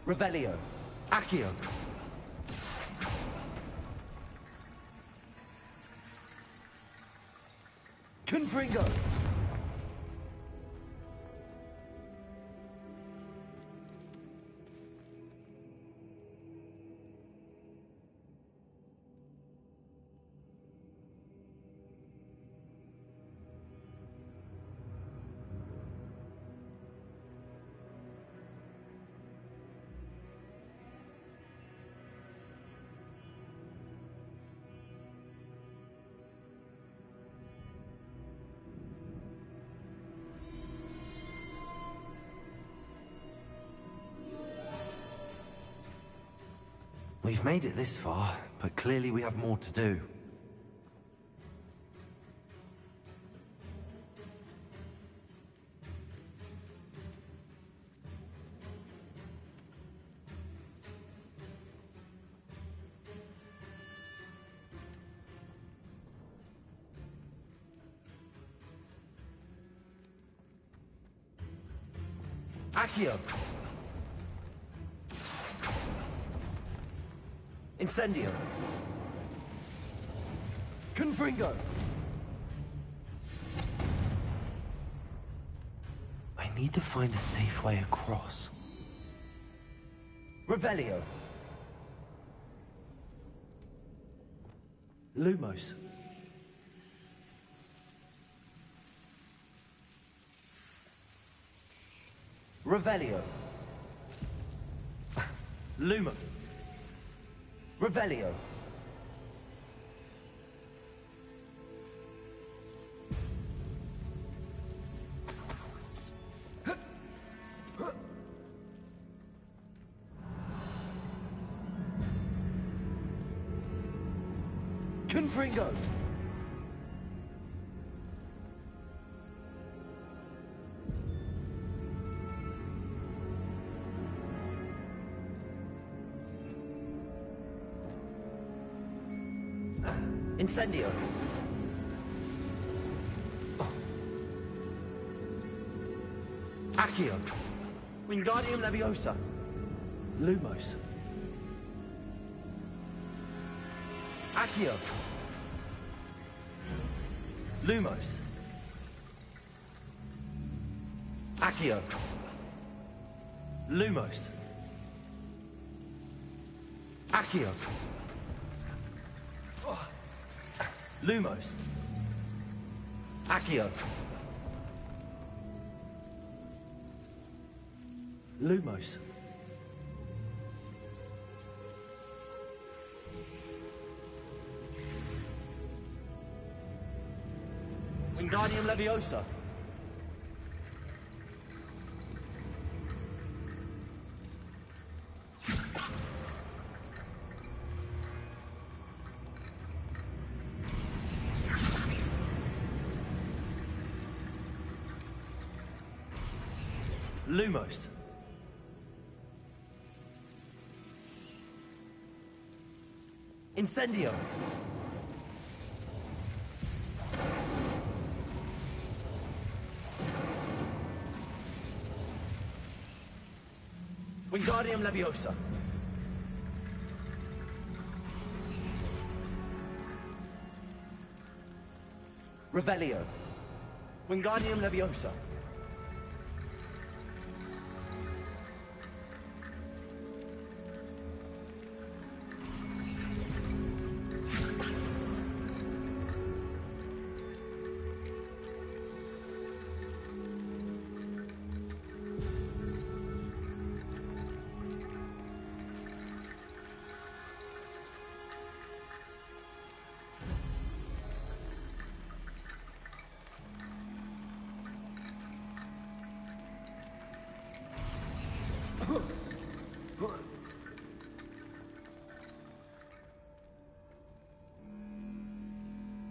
S4: Revelio. Accio. Confringo. We've made it this far, but clearly we have more to do. Accio! Incendio! Confringo! I need to find a safe way across. Revelio! Lumos! Revelio! Lumo! Revelio! Confringo! Incendio! Accio! Wingardium Leviosa! Lumos! Accio! Lumos! Accio! Lumos! Accio! Lumos! Accio! Lumos! Wingardium Leviosa. Lumos. Incendio. Wingardium Leviosa. Revelio. Wingardium Leviosa.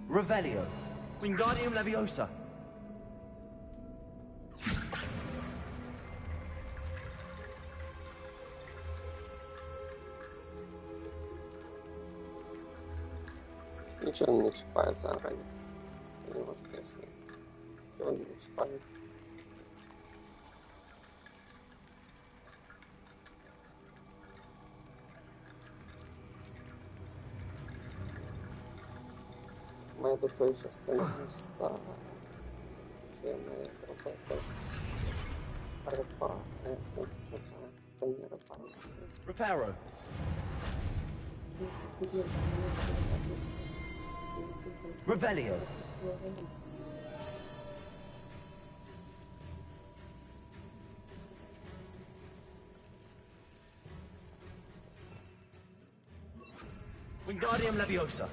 S4: Revelio. Wingardium Leviosa.
S1: Ничего не чіпається раді. Не можу пояснити. Нічого не чіпається. Має до тої частини міста. Ще має робити репа. Та не репа.
S4: Reparo. Revelio. Wingardium Leviosa.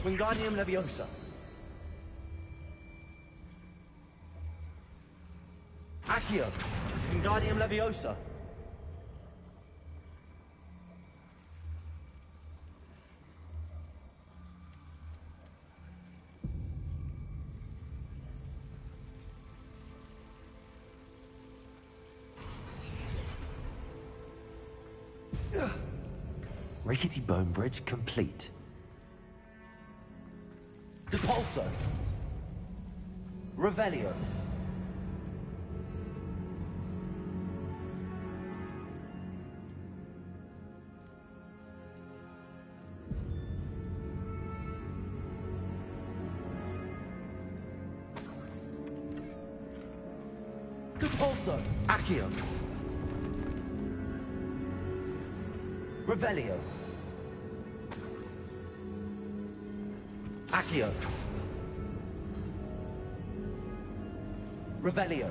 S4: Wingardium Leviosa. Accio. Wingardium Leviosa. Rickety bone bridge complete. Depulso. Revelio. Depulso. Accio. Revelio. Accio. Revelio.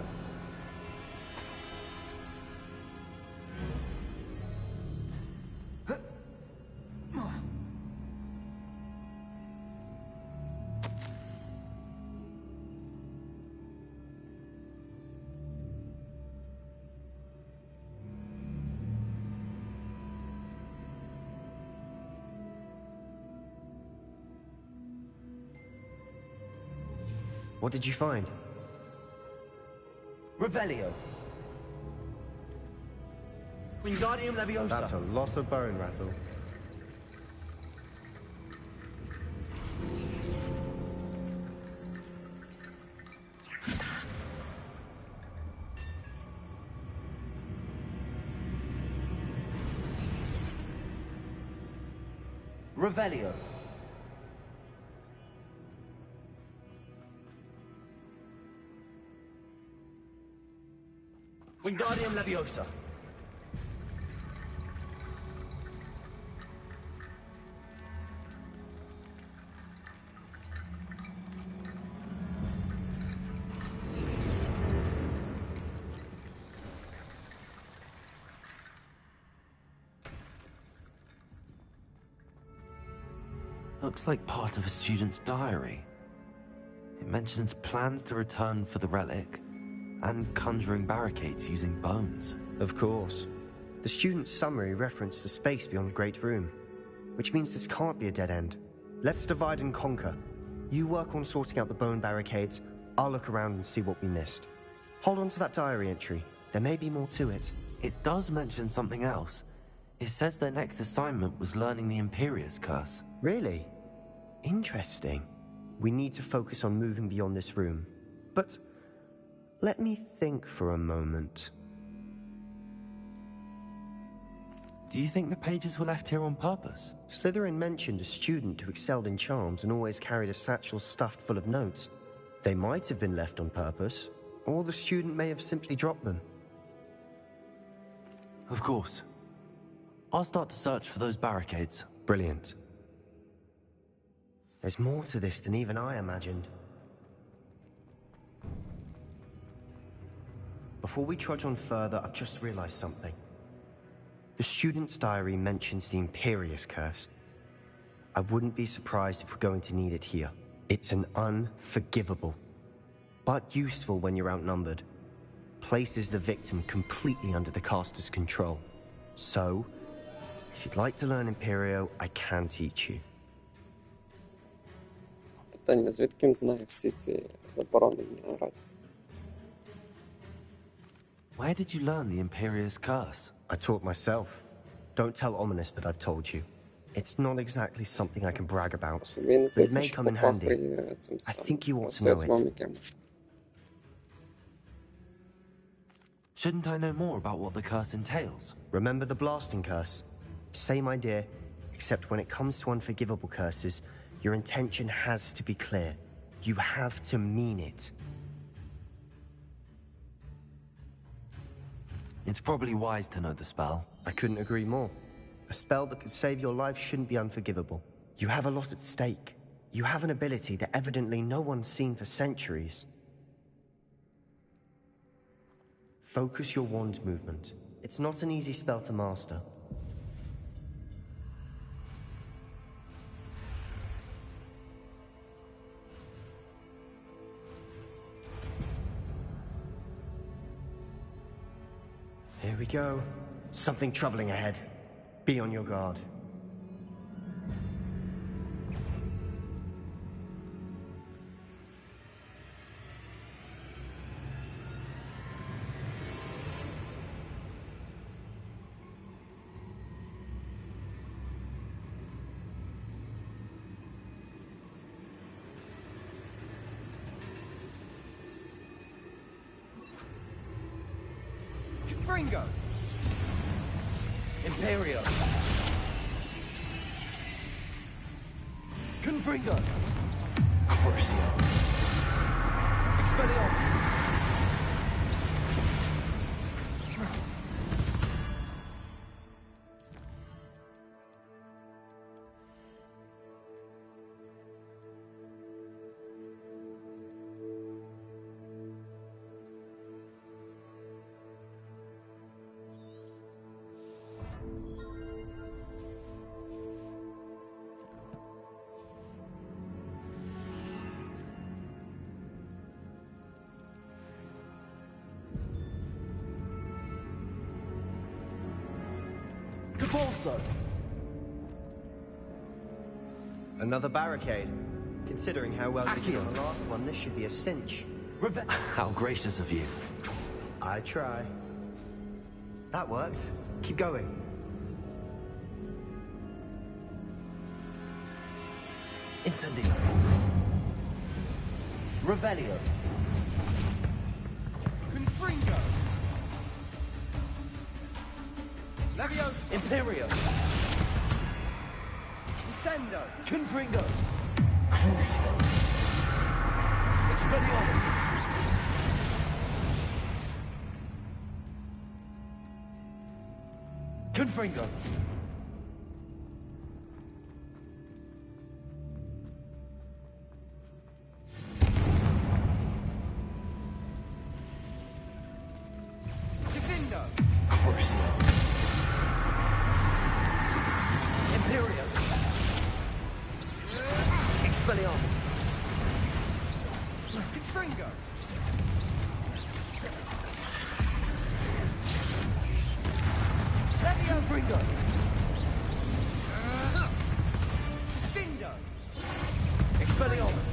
S9: What did you find?
S4: Revelio. Wingardium Leviosa.
S9: That's a lot of bone rattle.
S4: Revelio. Wingardium Leviosa. Looks like part of a student's diary. It mentions plans to return for the relic and conjuring barricades using bones.
S9: Of course. The student's summary referenced the space beyond the Great Room, which means this can't be a dead end. Let's divide and conquer. You work on sorting out the bone barricades, I'll look around and see what we missed. Hold on to that diary entry. There may be more to it.
S4: It does mention something else. It says their next assignment was learning the Imperius Curse.
S9: Really? Interesting. We need to focus on moving beyond this room. But let me think for a moment.
S4: Do you think the pages were left here on purpose?
S9: Slytherin mentioned a student who excelled in charms and always carried a satchel stuffed full of notes. They might have been left on purpose, or the student may have simply dropped them.
S4: Of course. I'll start to search for those barricades.
S9: Brilliant. There's more to this than even I imagined. Before we trudge on further, I've just realized something. The student's diary mentions the Imperius Curse. I wouldn't be surprised if we're going to need it here. It's an unforgivable, but useful when you're outnumbered. Places the victim completely under the caster's control. So, if you'd like to learn Imperio, I can teach you.
S1: Питання, звідки він знає всі ці заборонені грати?
S4: Where did you learn the Imperius Curse?
S9: I taught myself. Don't tell Ominous that I've told you. It's not exactly something I can brag about, but it may come in handy. I think you ought to know it.
S4: Shouldn't I know more about what the curse entails?
S9: Remember the blasting curse? Same idea, except when it comes to unforgivable curses, your intention has to be clear. You have to mean it.
S4: It's probably wise to know the spell.
S9: I couldn't agree more. A spell that could save your life shouldn't be unforgivable. You have a lot at stake. You have an ability that evidently no one's seen for centuries. Focus your wand movement. It's not an easy spell to master. Here we go. Something troubling ahead. Be on your guard.
S16: Fringo! Imperio! Confringo! Crucio! Expelliarmus!
S9: Also, another barricade. Considering how well you did on the last one, this should be a cinch.
S4: How gracious of you.
S9: I try. That worked. Keep going.
S4: Incendio. Revelio.
S16: Confringo. Leviosa.
S4: Imperio.
S16: Descendo.
S4: Confringo. Crucio. Expelliarmus.
S16: Confringo. Defendo.
S4: Crucio.
S16: Imperio. Expelliarmus. Confringo. Confringo. Defendo. Expelliarmus.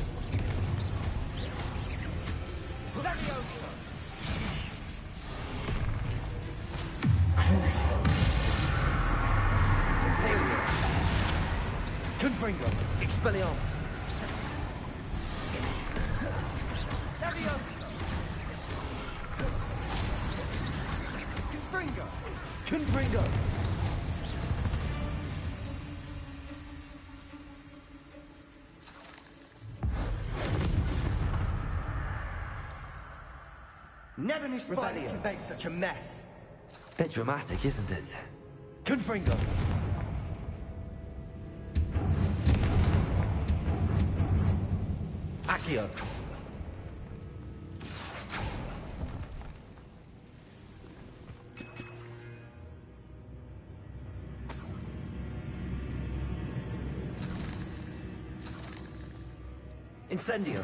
S16: Leviosa.
S4: Crucio.
S16: Imperio. Confringo. Expelliarmus. Leviosa. Confringo. Confringo.
S17: Never knew spiders could make such a mess.
S4: Bit dramatic, isn't it?
S16: Confringo. Accio. Incendio.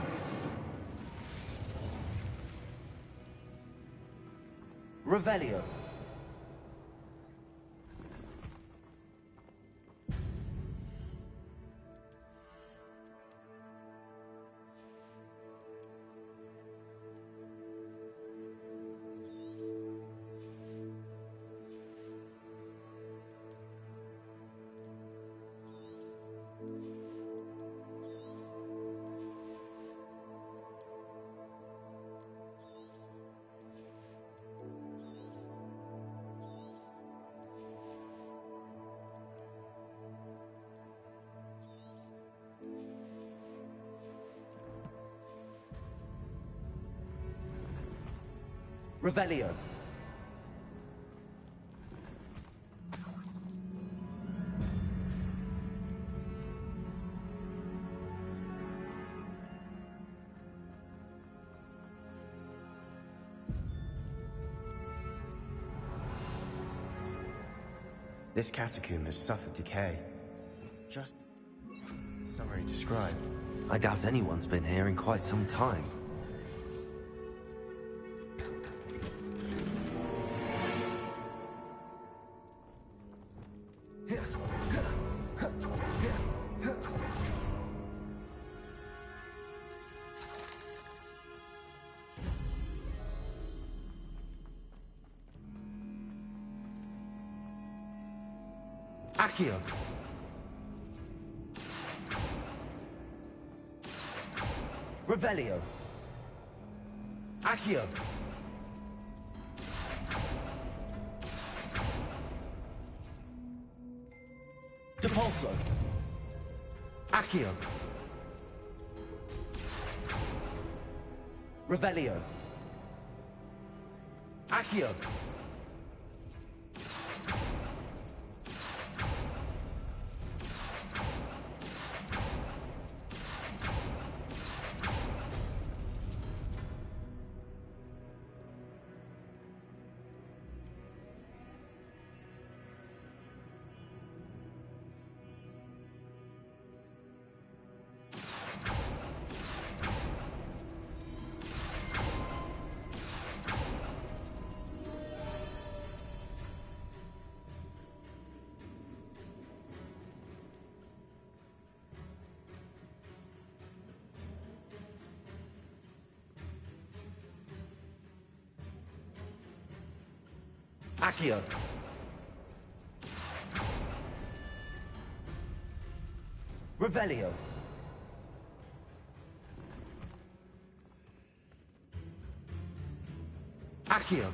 S16: Revelio. Revelio.
S17: This catacomb has suffered decay. Just as summary described.
S4: I doubt anyone's been here in quite some time.
S16: Accio. Revelio. Accio. Depulso. Accio. Revelio. Accio. Accio. Revelio. Accio.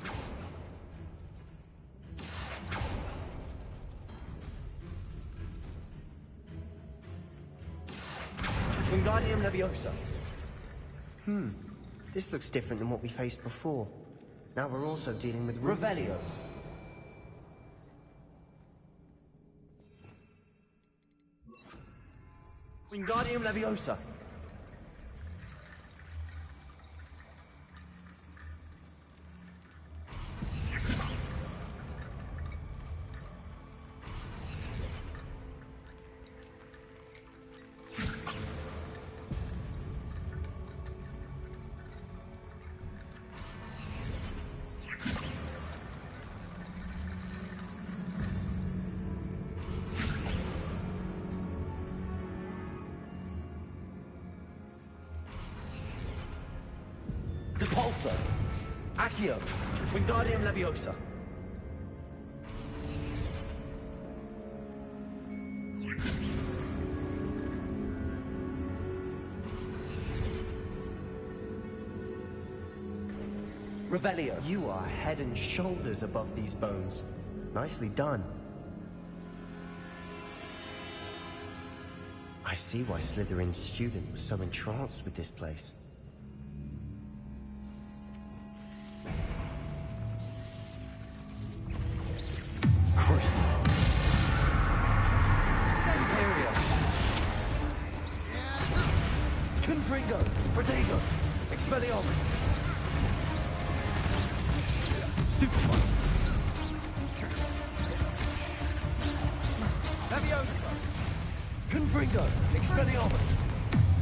S16: Wingardium Leviosa.
S17: This looks different than what we faced before. Now we're also dealing with
S16: Revelio. Wingardium Leviosa. Depulso. Accio. Wingardium Leviosa. Revelio.
S9: You are head and shoulders above these bones. Nicely done. I see why Slytherin's student was so entranced with this place.
S16: Crucible. Imperio. Confringo. Protego. Expelliarmus. Stupefy. Leviosa. Confringo. Expelliarmus.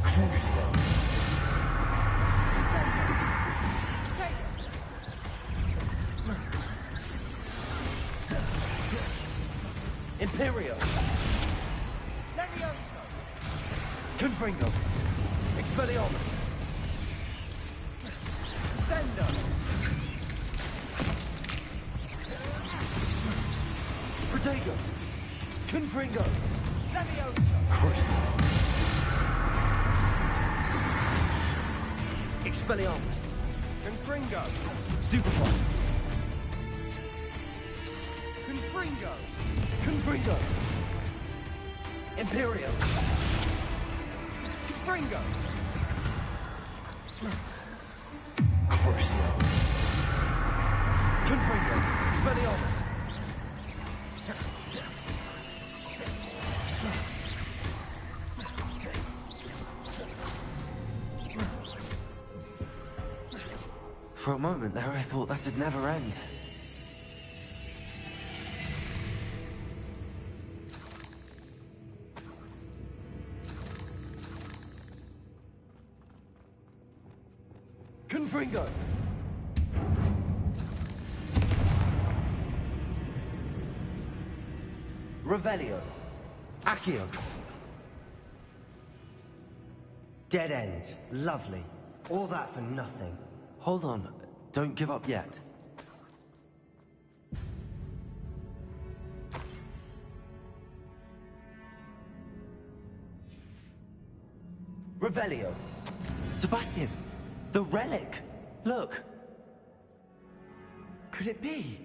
S16: Crucio. Imperio. Leviosa. Confringo. Expelliarmus. Sendo. Protego. Confringo. Leviosa. Crucio. Expelliarmus. Confringo. Stupefy. Confringo. Confringo. Imperio. Confringo. Crucio. Confringo. Expelliarmus.
S4: For a moment there, I thought that'd never end.
S16: Confringo. Revelio. Accio.
S9: Dead end. Lovely. All that for nothing.
S4: Hold on. Don't give up yet.
S16: Revelio.
S4: Sebastian! The relic! Look!
S16: Could it be?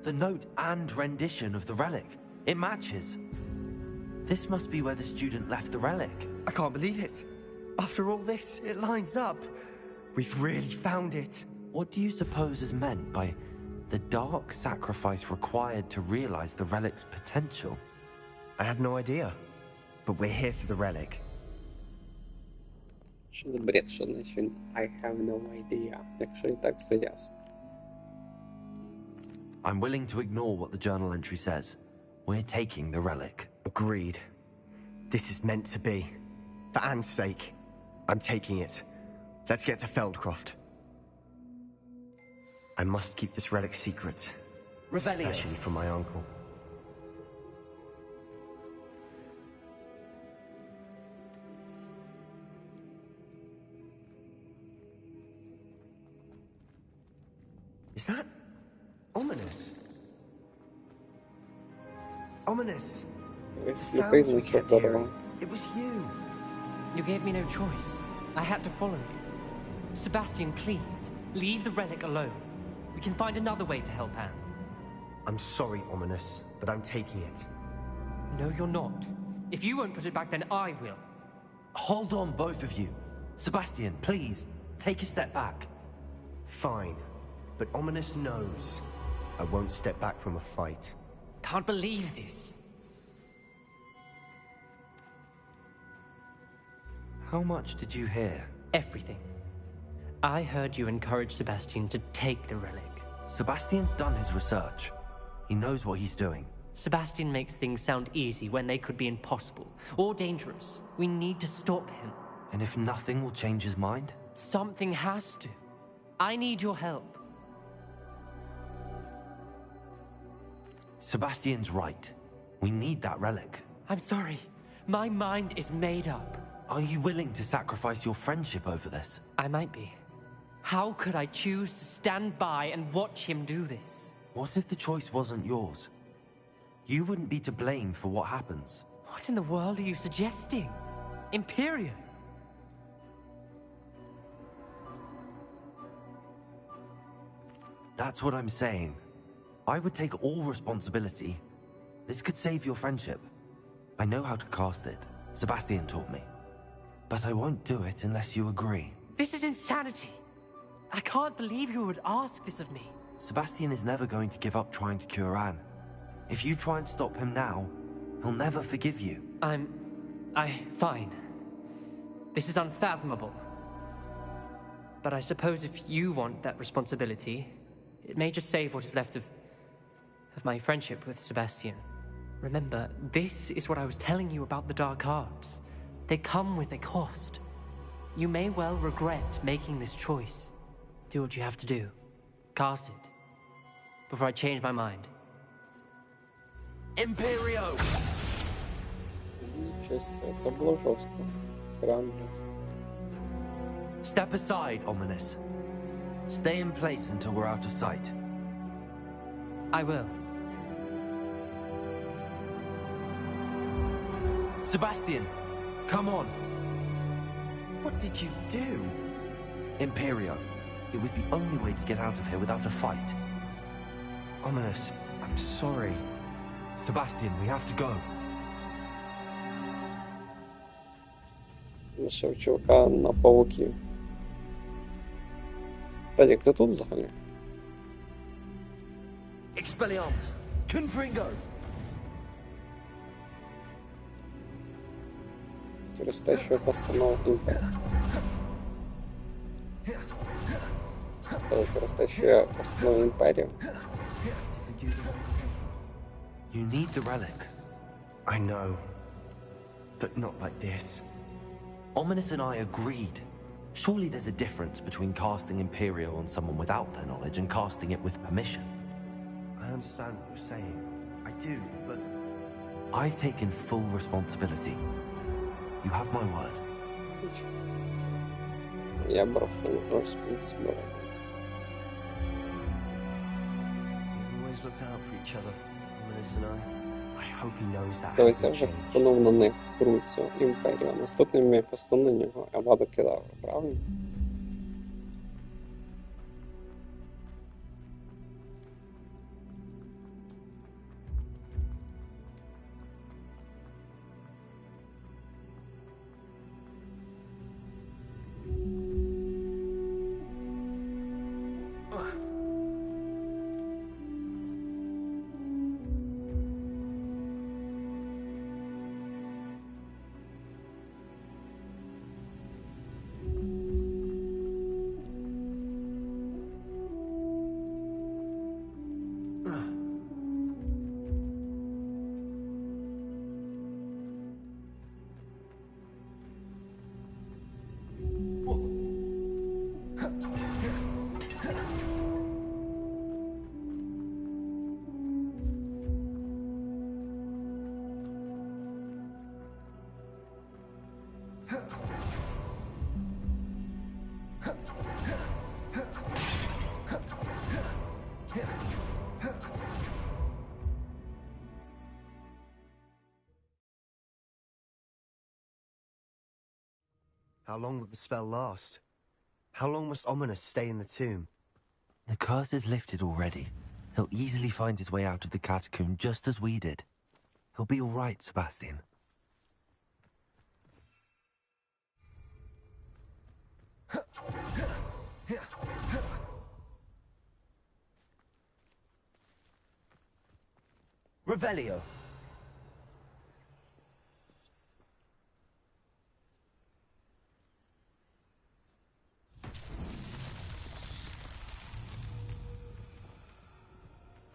S4: The note and rendition of the relic. It matches. This must be where the student left the relic.
S17: I can't believe it. After all this, it lines up. We've really found it.
S4: What do you suppose is meant by the dark sacrifice required to realize the relic's potential?
S17: I have no idea. But we're here for the relic.
S1: Що за бред, що значить він I have no idea, якщо і так все ясно.
S4: I'm willing to ignore what the journal entry says. We're taking the relic.
S17: Agreed. This is meant to be. For Anne's sake, I'm taking it. Let's get to Feldcroft. I must keep this relic secret.
S16: Revelio.
S17: Especially from my uncle. Is that ominous? Ominous. Sounds we kept hearing. It was you.
S18: You gave me no choice. I had to follow you. Sebastian, please, leave the relic alone. We can find another way to help Anne.
S17: I'm sorry, Ominous, but I'm taking it.
S18: No, you're not. If you won't put it back, then I will.
S4: Hold on, both of you. Sebastian, please, take a step back.
S17: Fine. but Ominous knows I won't step back from a fight.
S18: Can't believe this.
S4: How much did you hear?
S18: Everything. I heard you encourage Sebastian to take the relic.
S4: Sebastian's done his research. He knows what he's doing.
S18: Sebastian makes things sound easy when they could be impossible or dangerous. We need to stop him.
S4: And if nothing will change his mind?
S18: Something has to. I need your help.
S4: Sebastian's right. We need that relic.
S18: I'm sorry. My mind is made up.
S4: Are you willing to sacrifice your friendship over this?
S18: I might be. How could I choose to stand by and watch him do this?
S4: What if the choice wasn't yours? You wouldn't be to blame for what happens.
S18: What in the world are you suggesting? Imperium?
S4: That's what I'm saying. I would take all responsibility. This could save your friendship. I know how to cast it. Sebastian taught me. But I won't do it unless you agree.
S18: This is insanity. I can't believe you would ask this of me.
S4: Sebastian is never going to give up trying to cure Anne. If you try and stop him now, he'll never forgive you.
S18: Fine. This is unfathomable. But I suppose if you want that responsibility, it may just save what is left of my friendship with Sebastian. Remember, this is what I was telling you about the dark arts. They come with a cost. You may well regret making this choice. Do what you have to do. Cast it. Before I change my mind.
S4: Imperio!
S1: Це було жорстко. Прям жорстко.
S4: Step aside, Ominous. Stay in place until we're out of sight.
S18: I will.
S4: Sebastian, come on.
S17: What did you do?
S4: Imperio. It was the only way to get out of here without a fight.
S17: Ominous, I'm sorry.
S4: Sebastian, we have to go.
S1: Лишив чувака на павуків. Радік, це тут взагалі?
S16: Expelliarmus! Confringo!
S1: Через те, що я постановив імперію. Через те, що я постановив імперію.
S4: You need the relic.
S17: I know. But not like this.
S4: Ominous and I agreed. Surely there's a difference between casting Imperio on someone without their knowledge and casting it with permission.
S17: I understand what you're saying. I do, but...
S4: I've taken full responsibility. You have my word.
S1: Я брав responsibility.
S17: We've always looked out for each other, Ominous and I. I hope he knows that.
S1: Колись я вже постанув на них кру цю імперію, а наступним я постану на нього Авада Кедавра, правильно?
S17: How long will the spell last? How long must Ominous stay in the tomb?
S4: The curse is lifted already. He'll easily find his way out of the catacomb just as we did. He'll be all right, Sebastian. Revelio.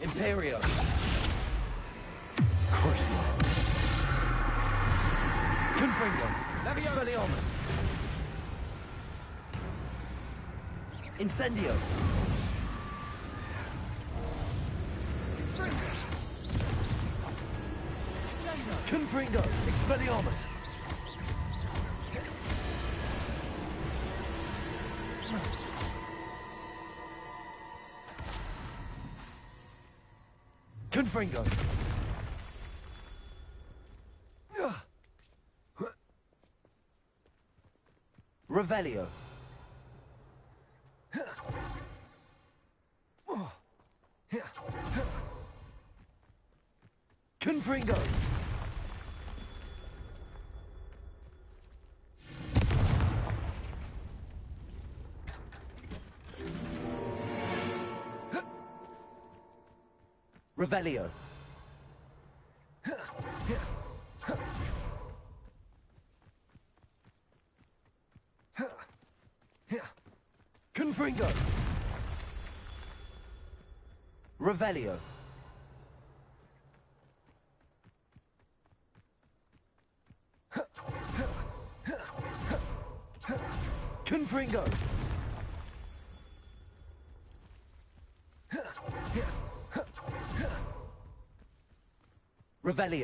S4: Imperio. Crucio. Confringo. Expelliarmus. Incendio. Confringo. Expelliarmus. Confringo. Revelio. Confringo. Revelio. Confringo. Revelio. Confringo. Revelio.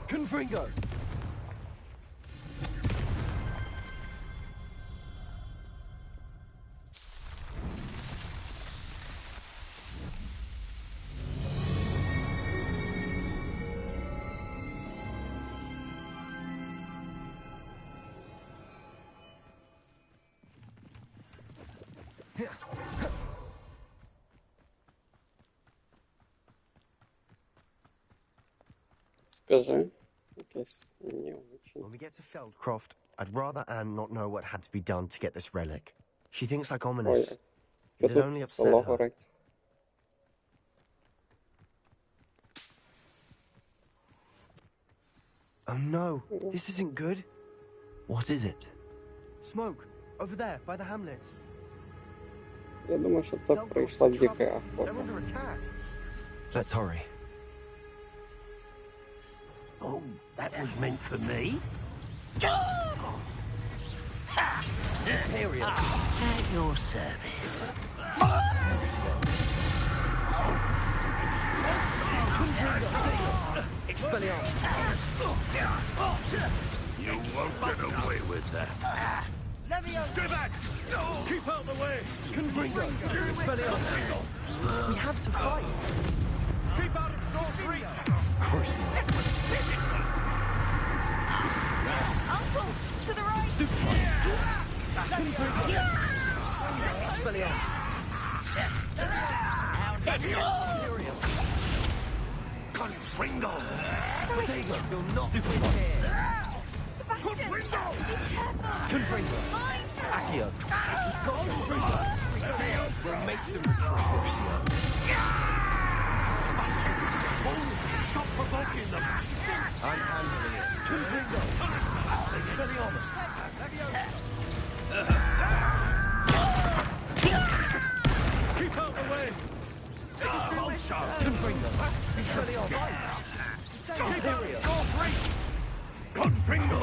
S4: Confringo.
S1: Скажи. Якесь не очень.
S17: When we get to Feldcroft, I'd rather Anne not know what had to be done to get this relic. She thinks like ominous.
S1: Ой,
S17: It'd only
S1: тут
S17: upset
S1: село
S17: her.
S1: горить.
S17: Oh no, this isn't good.
S4: What is it?
S17: Smoke, over there, by the hamlet.
S1: Я думаю, що це прийшла дика охота.
S17: They're under attack.
S4: Let's hurry.
S15: Oh, that was meant for me.
S4: Imperial.
S15: At your service.
S4: Expelliarmus.
S14: You won't get away with that.
S15: Stay back! Keep out the way!
S4: Confringo. Expelliarmus.
S17: We have to fight.
S15: Keep out of sword reach!
S4: Crucio.
S12: Uncle! To the right!
S4: Stoop time. Confringo. Expelliarmus. Imperial.
S14: Confringo!
S4: Potato. You're not stupid here.
S12: Sebastian! Be careful!
S4: Confringo. Accio. Confringo. We'll make them retreat. Crucio.
S14: Stop provoking them!
S4: I'm handling it. Confringo. Expelliarmus.
S15: Keep out the way!
S4: Confringo. Expelliarmus. Imperial.
S14: Confringo!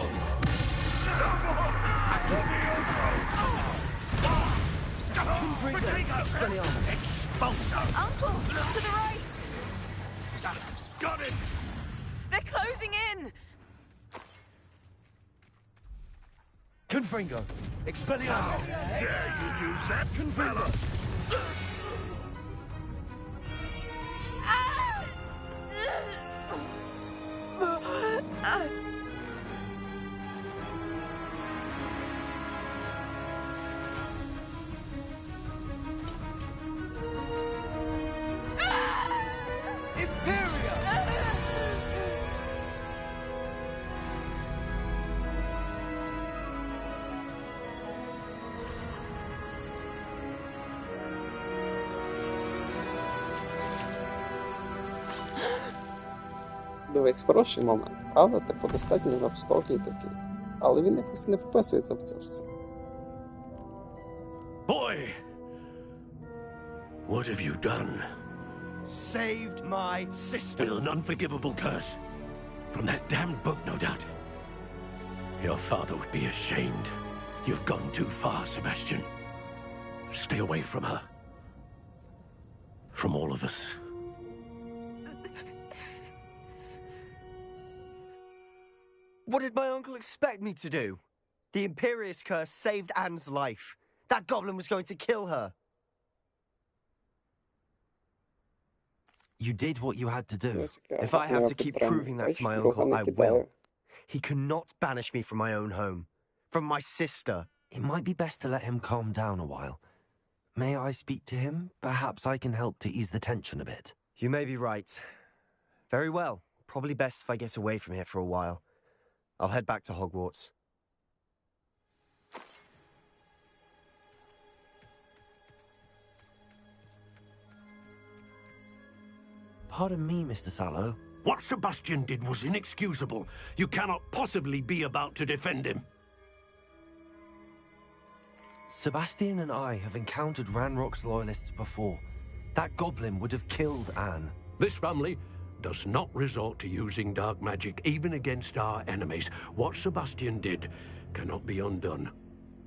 S4: Confringo. Expelliarmus.
S14: Expulso!
S12: Uncle! To the right!
S14: Got it!
S12: They're closing in!
S4: Confringo. Expelliarmus.
S14: Dare you use that,
S4: Confringo.
S1: Дивись, хороший момент, правда? Типу, достатньо жорстокий такий. Але він якось не вписується в це все.
S14: Boy! What have you done?
S13: Saved my sister.
S14: With an unforgivable curse. From that damned book, no doubt. Your father would be ashamed. You've gone too far, Sebastian. Stay away from her. From all of us.
S17: What did my uncle expect me to do? The Imperious curse saved Anne's life. That goblin was going to kill her.
S4: You did what you had to do.
S17: If I have to keep proving that to my uncle, I will. He cannot banish me from my own home. From my sister.
S4: It might be best to let him calm down a while. May I speak to him? Perhaps I can help to ease the tension a bit.
S17: You may be right. Very well. Probably best if I get away from here for a while. I'll head back to Hogwarts.
S4: Pardon me, Mr. Sallow.
S14: What Sebastian did was inexcusable. You cannot possibly be about to defend him.
S4: Sebastian and I have encountered Ranrock's loyalists before. That goblin would have killed Anne.
S14: This family does not resort to using dark magic even against our enemies. What Sebastian did cannot be undone.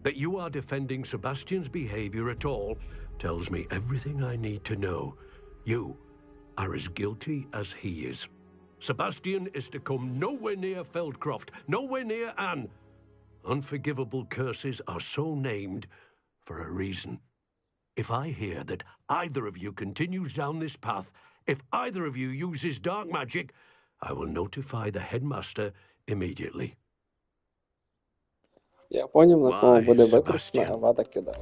S14: That you are defending Sebastian's behavior at all tells me everything I need to know. You are as guilty as he is. Sebastian is to come nowhere near Feldcroft, nowhere near Anne. Unforgivable curses are so named for a reason. If I hear that either of you continues down this path, if either of you uses dark magic, I will notify the headmaster immediately.
S1: Я поняв, на кого буде використана Авада Кедавра.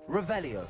S4: Revelio.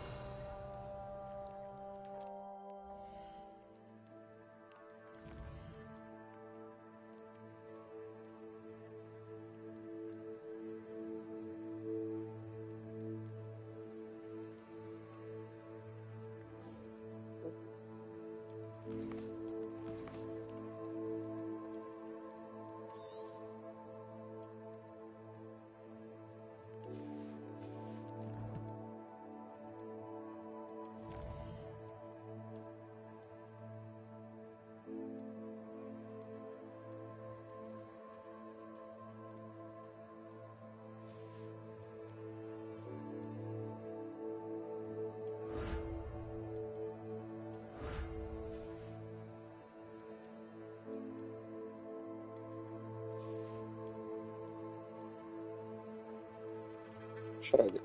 S1: Шредик.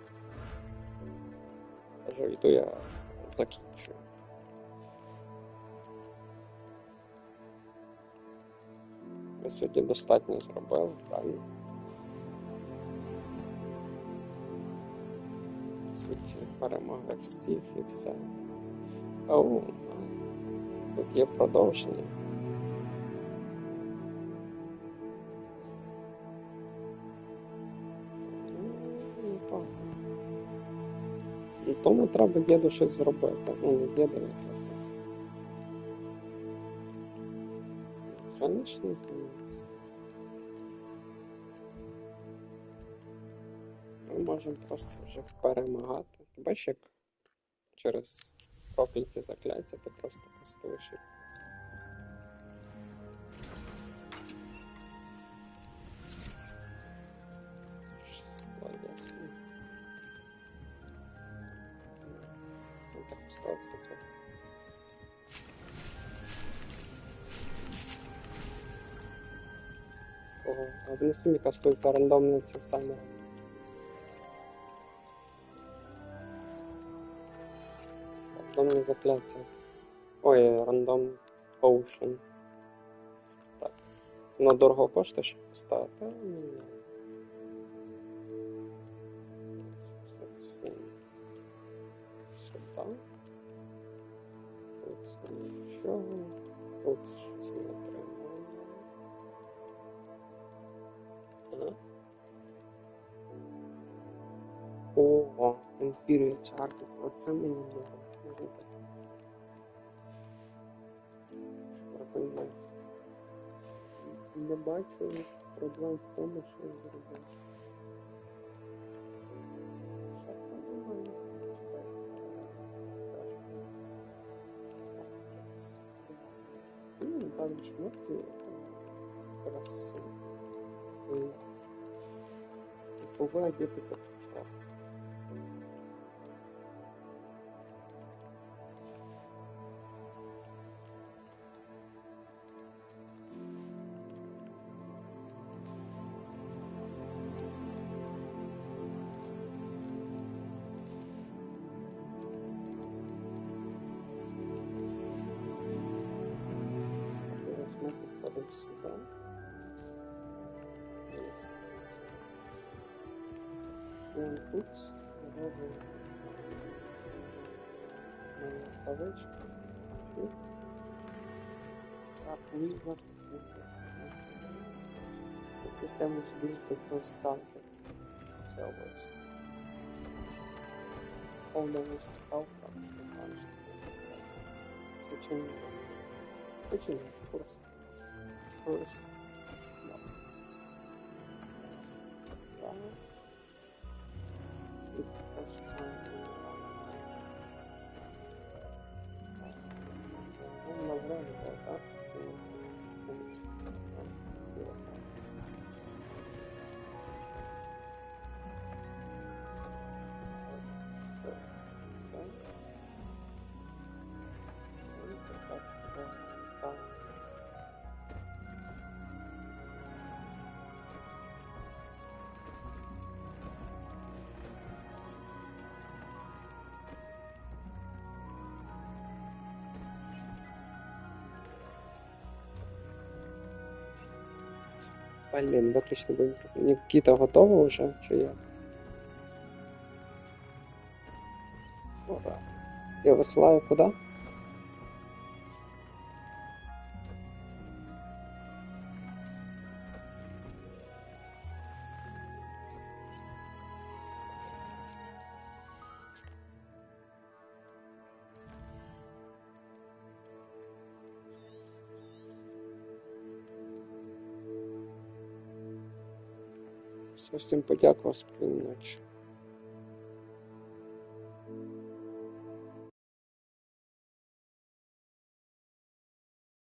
S1: Каже, йду я закінчу. Ми сьогодні достатньо зробили, правильно? В суті, перемогли всіх і все. Оу, тут є продовження. Тому треба діду щось зробити. Ну, не діду, механічний кінець. Ми можемо просто вже перемагати. Ти бачиш, як через прокляті закляття ти просто кастуєш. Ясно. Так поставив таке. Ого, а вони самі кастуються рандомно це саме. Рандомне закляття. Ой, рандом поушен. Так. Воно дорого коштує, щоб поставити. Сюда. Тут нічого. Тут щось ми отримали. Inferior target. Оце мені не може так. Що не бачу проблем в тому, що я зробив. Далі шмотки красиві. Буває діти як чорт. Мы подходим сюда. Вон тут робимо паличку. Так, визард. Після ми збільшиться проставки. Це ось. Повний спал став, що бачите. Почему? Курс. Курс. Да. Да. И то же самое. Ну, на время вот так. Блін, виключно був мікрофон. Нікіта готова вже, чи як? Ура. Я висилаю куди? Всім подякував, спокійної ночі.